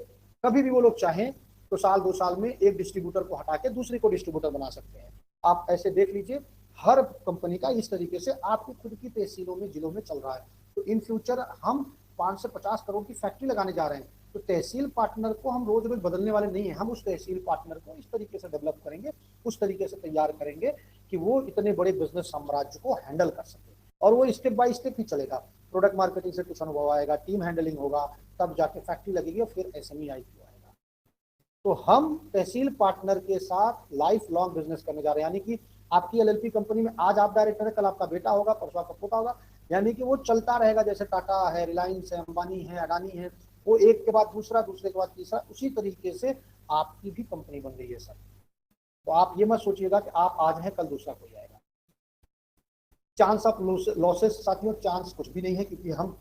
कभी भी वो लोग चाहें तो 1-2 साल में एक डिस्ट्रीब्यूटर को हटा के दूसरे को डिस्ट्रीब्यूटर बना सकते हैं। आप ऐसे देख लीजिए, हर कंपनी का इस तरीके से आपकी खुद की तहसीलों में, जिलों में चल रहा है। तो इन फ्यूचर हम 5 से 50 करोड़ की फैक्ट्री लगाने जा रहे हैं। तो तहसील पार्टनर को हम रोज रोज बदलने वाले नहीं हैं, हम उस तहसील पार्टनर को इस तरीके से डेवलप करेंगे, उस तरीके से तैयार करेंगे कि वो इतने बड़े बिजनेस साम्राज्य को हैंडल कर सके। और वो स्टेप बाय स्टेप ही चलेगा। प्रोडक्ट मार्केटिंग से कुछ अनुभव आएगा, टीम हैंडलिंग होगा, तब जाके फैक्ट्री लगेगी और फिर एसएमई आईपीओ आएगा। तो हम तहसील पार्टनर के साथ लाइफ लॉन्ग बिजनेस करने जा रहे हैं। यानी कि आपकी एलएलपी कंपनी में आज आप डायरेक्टर है, कल आपका बेटा होगा, परसों आपका पोता होगा, यानी कि वो चलता रहेगा। जैसे टाटा है, रिलायंस है, अंबानी है, अडानी है, वो एक के बाद दूसरा, दूसरे के बाद तीसरा, उसी तरीके से आपकी भी कंपनी बन रही है सर। तो आप ये मत सोचिएगा कि आप आज हैं कल दूसरा कोई आएगा। चांस ऑफ लॉसेस साथियों, चांस कुछ भी नहीं है, क्योंकि हम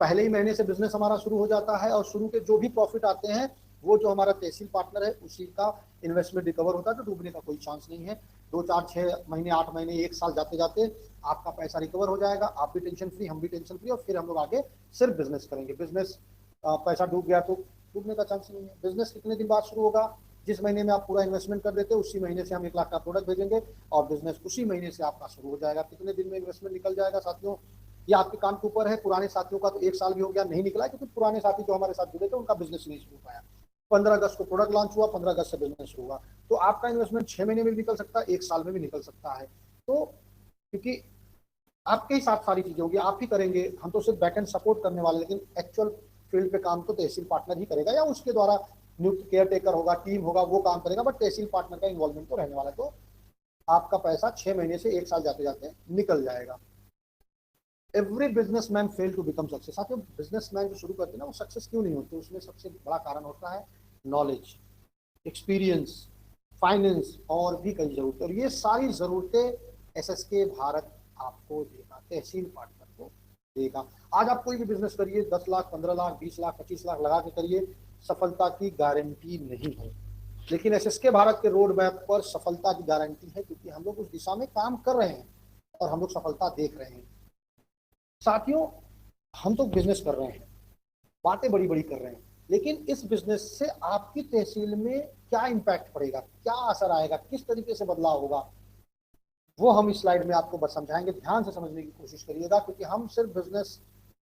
पहले ही महीने से बिजनेस हमारा शुरू हो जाता है और शुरू के जो भी प्रॉफिट आते हैं वो जो हमारा तहसील पार्टनर है उसी का इन्वेस्टमेंट रिकवर होता है। तो डूबने का कोई चांस नहीं है। 2, 4, 6 महीने, 8 महीने, 1 साल जाते जाते आपका पैसा रिकवर हो जाएगा, आप भी टेंशन फ्री, हम भी टेंशन फ्री, और फिर हम लोग आगे सिर्फ बिजनेस करेंगे। बिजनेस पैसा डूब गया तो डूबने का चांस नहीं है। बिजनेस कितने दिन बाद शुरू होगा? जिस महीने में आप पूरा इन्वेस्टमेंट कर देते हैं उसी महीने से हम 1 लाख का प्रोडक्ट भेजेंगे और बिजनेस उसी महीने से आपका शुरू हो जाएगा। कितने दिन में इन्वेस्टमेंट निकल जाएगा साथियों, ये आपके कान के ऊपर है। पुराने साथियों का तो 1 साल भी हो गया, नहीं निकला, क्योंकि पुराने साथी जो हमारे साथ जुड़े थे उनका बिजनेस नहीं शुरू हो पाया। 15 अगस्त को प्रोडक्ट लॉन्च हुआ, 15 अगस्त से बिजनेस शुरू हुआ। तो आपका इन्वेस्टमेंट 6 महीने में भी निकल सकता है, 1 साल में भी निकल सकता है। तो क्योंकि आपके ही साथ सारी चीजें होगी, आप ही करेंगे, हम तो सिर्फ बैक एंड सपोर्ट करने वाले, लेकिन एक्चुअल फील्ड पे काम तो तहसील पार्टनर ही करेगा या उसके द्वारा नियुक्त केयर टेकर होगा, टीम होगा, वो काम करेगा, बट तहसील पार्टनर का इन्वॉल्वमेंट तो रहने वाला है। तो आपका पैसा 6 महीने से 1 साल जाते जाते निकल जाएगा। Every businessman fail to become success. साथियों बिजनेसमैन जो शुरू करते हैं ना वो सक्सेस क्यों नहीं होते, उसमें सबसे बड़ा कारण होता है नॉलेज, एक्सपीरियंस, फाइनेंस और भी कई जरूरतें। और ये सारी जरूरतें एसएसके भारत आपको देगा, तहसील पार्टनर को देगा। आज आप कोई भी बिजनेस करिए, 10 लाख, 15 लाख, 20 लाख, 25 लाख लगा के करिए, सफलता की गारंटी नहीं है। लेकिन एसएसके भारत के रोड मैप पर सफलता की गारंटी है, क्योंकि हम लोग उस दिशा में काम कर रहे हैं और हम लोग सफलता देख रहे हैं। साथियों हम तो बिजनेस कर रहे हैं, बातें बड़ी बड़ी कर रहे हैं, लेकिन इस बिजनेस से आपकी तहसील में क्या इम्पैक्ट पड़ेगा, क्या असर आएगा, किस तरीके से बदलाव होगा, वो हम इस स्लाइड में आपको बस समझाएंगे। ध्यान से समझने की कोशिश करिएगा, क्योंकि हम सिर्फ बिजनेस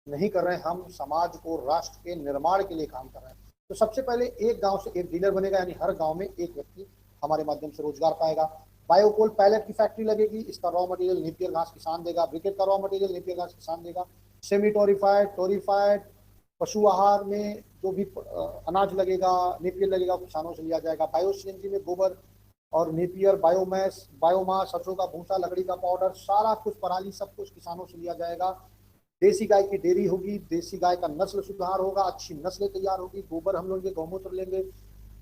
नहीं कर रहे हैं, हम समाज को, राष्ट्र के निर्माण के लिए काम कर रहे हैं। तो सबसे पहले एक गांव से एक डीलर बनेगा, यानी हर गांव में एक व्यक्ति हमारे माध्यम से रोजगार पाएगा। बायोकोल पैलेट की फैक्ट्री लगेगी, इसका रॉ मटेरियल नेपियर घास किसान देगा, ब्रिकेट का रॉ मटेरियल नेपियर घास किसान देगा। सेमी टोरिफाइड, टोरिफाइड, पशु आहार में जो भी अनाज लगेगा, नेपियर लगेगा, किसानों से लिया जाएगा। बायो सीएनजी में गोबर और नेपियर, बायोमास, सरसों का भूसा, लकड़ी का पाउडर, सारा कुछ, पराली, सब कुछ किसानों से लिया जाएगा। देसी गाय की डेयरी होगी, देसी गाय का नस्ल सुधार होगा, अच्छी नस्लें तैयार होगी। गोबर हम लेंगे, गौमूत्र लेंगे,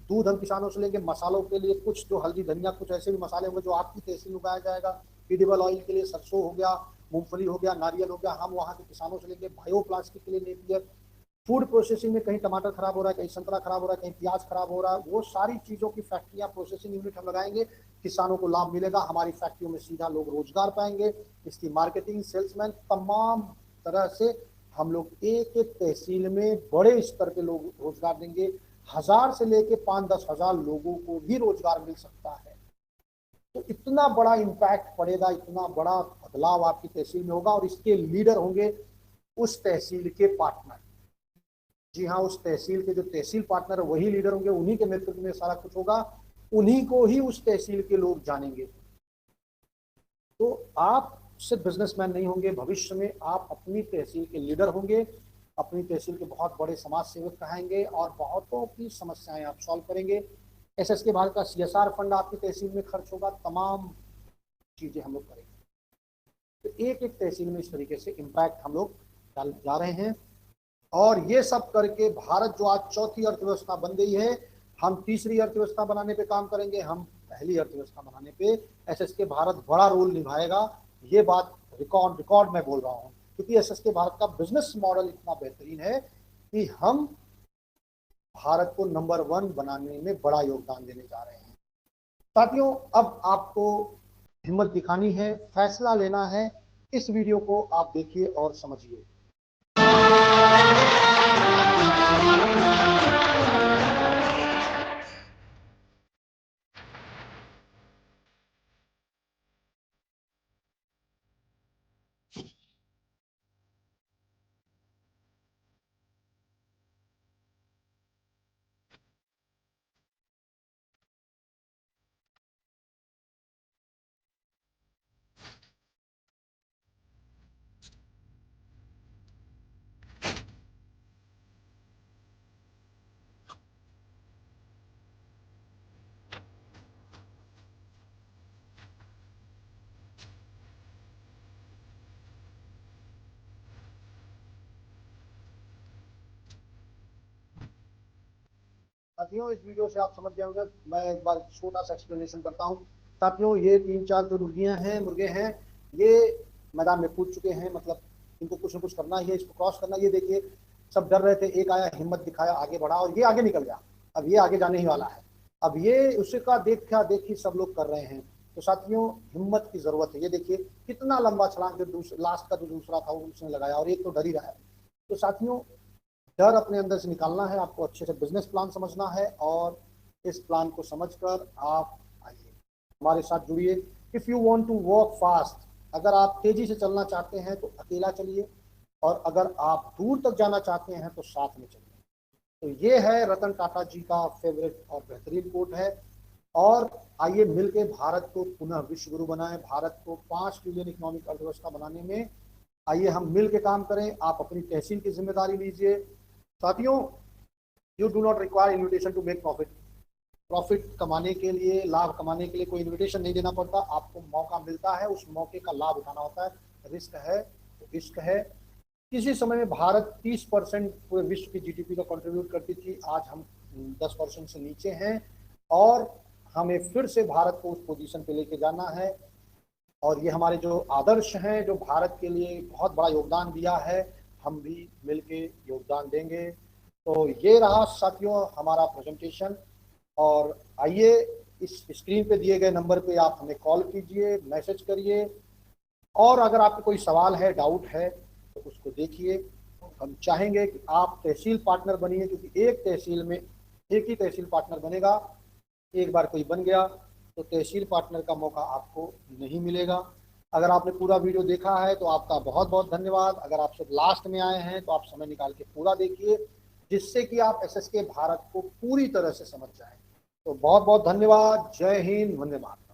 दूध हम किसानों से लेंगे। मसालों के लिए कुछ जो हल्दी, धनिया, कुछ ऐसे भी मसाले होंगे जो आपकी तहसील में उगाया जाएगा। एडिबल ऑयल के लिए सरसों हो गया, मूंगफली हो गया, नारियल हो गया, हम वहाँ के किसानों से लेंगे। बायोप्लास्टिक के लिए नेपियर। फूड प्रोसेसिंग में कहीं टमाटर खराब हो रहा है, कहीं संतरा खराब हो रहा है, कहीं प्याज खराब हो रहा है, वो सारी चीज़ों की फैक्ट्रियाँ, प्रोसेसिंग यूनिट हम लगाएंगे, किसानों को लाभ मिलेगा, हमारी फैक्ट्रियों में सीधा लोग रोजगार पाएंगे। इसकी मार्केटिंग, सेल्समैन, तमाम तरह से हम लोग एक एक तहसील में बड़े स्तर के लोग रोजगार देंगे। 1000 से लेके 5-10 हजार लोगों को भी रोजगार मिल सकता है। तो इतना बड़ा इम्पैक्ट पड़ेगा, इतना बड़ा बदलाव आपकी तहसील में होगा, और इसके लीडर होंगे उस तहसील के पार्टनर। जी हाँ, उस तहसील के जो तहसील पार्टनर है वही लीडर होंगे, उन्हीं के नेतृत्व में सारा कुछ होगा, उन्हीं को ही उस तहसील के लोग जानेंगे। तो आप सिर्फ बिजनेसमैन नहीं होंगे, भविष्य में आप अपनी तहसील के लीडर होंगे, अपनी तहसील के बहुत बड़े समाज सेवक कहेंगे, और बहुतों की समस्याएं आप सॉल्व करेंगे। एसएसके भारत का CSR फंड आपकी तहसील में खर्च होगा, तमाम चीजें हम लोग करेंगे। तो एक एक तहसील में इस तरीके से इम्पैक्ट हम लोग डाल जा रहे हैं, और ये सब करके भारत जो आज चौथी अर्थव्यवस्था बन गई है, हम तीसरी अर्थव्यवस्था बनाने पे काम करेंगे, हम पहली अर्थव्यवस्था बनाने पे एसएसके भारत बड़ा रोल निभाएगा। ये बात रिकॉर्ड में बोल रहा हूँ, क्योंकि एसएसके भारत का बिजनेस मॉडल इतना बेहतरीन है कि हम भारत को नंबर 1 बनाने में बड़ा योगदान देने जा रहे हैं। साथियों, अब आपको हिम्मत दिखानी है, फैसला लेना है। इस वीडियो को आप देखिए और समझिए। साथियों, इस वीडियो से आप समझ गए होंगे, मैं एक बार छोटा सा एक्सप्लेनेशन करता हूँ। साथियों, ये 3-4 जो मुर्गे हैं, ये मैदान में कूद चुके हैं, मतलब इनको कुछ न कुछ करना ही है, इसको क्रॉस करना। ये देखिए, सब डर रहे थे, एक आया, हिम्मत दिखाया, आगे बढ़ा, और ये आगे निकल गया। अब ये आगे जाने ही वाला है। अब ये उसका देखा देखी सब लोग कर रहे हैं। तो साथियों, हिम्मत की जरूरत है। ये देखिए कितना लंबा छलांग जो लास्ट का जो दूसरा था वो उसने लगाया, और एक तो डर ही रहा है। तो साथियों, डर अपने अंदर से निकालना है, आपको अच्छे से बिजनेस प्लान समझना है, और इस प्लान को समझकर आप आइए हमारे साथ जुड़िए। If you want to walk fast, अगर आप तेजी से चलना चाहते हैं तो अकेला चलिए, और अगर आप दूर तक जाना चाहते हैं तो साथ में चलिए। तो ये है रतन टाटा जी का फेवरेट और बेहतरीन कोट है। और आइए मिलके भारत को पुनः विश्व गुरु बनाएं, भारत को 5 ट्रिलियन इकोनॉमिक अर्थव्यवस्था बनाने में आइए हम मिल के काम करें। आप अपनी तहसील की जिम्मेदारी लीजिए। साथियों, you do not require invitation to make profit. Profit कमाने के लिए, लाभ कमाने के लिए कोई इन्विटेशन नहीं देना पड़ता, आपको मौका मिलता है, उस मौके का लाभ उठाना होता है। रिस्क है तो इश्क है। किसी समय में भारत 30% पूरे विश्व की जीडीपी का कंट्रीब्यूट करती थी, आज हम 10% से नीचे हैं, और हमें फिर से भारत को उस पोजीशन पे लेके जाना है। और ये हमारे जो आदर्श हैं, जो भारत के लिए बहुत बड़ा योगदान दिया है, हम भी मिलके योगदान देंगे। तो ये रहा साथियों हमारा प्रेजेंटेशन, और आइए इस स्क्रीन पे दिए गए नंबर पे आप हमें कॉल कीजिए, मैसेज करिए, और अगर आपको कोई सवाल है, डाउट है तो उसको देखिए। हम चाहेंगे कि आप तहसील पार्टनर बनिए, क्योंकि एक तहसील में एक ही तहसील पार्टनर बनेगा। एक बार कोई बन गया तो तहसील पार्टनर का मौका आपको नहीं मिलेगा। अगर आपने पूरा वीडियो देखा है तो आपका बहुत बहुत धन्यवाद। अगर आप सिर्फ लास्ट में आए हैं तो आप समय निकाल के पूरा देखिए, जिससे कि आप एसएसके भारत को पूरी तरह से समझ जाएं। तो बहुत बहुत धन्यवाद। जय हिंद, वंदे मातरम।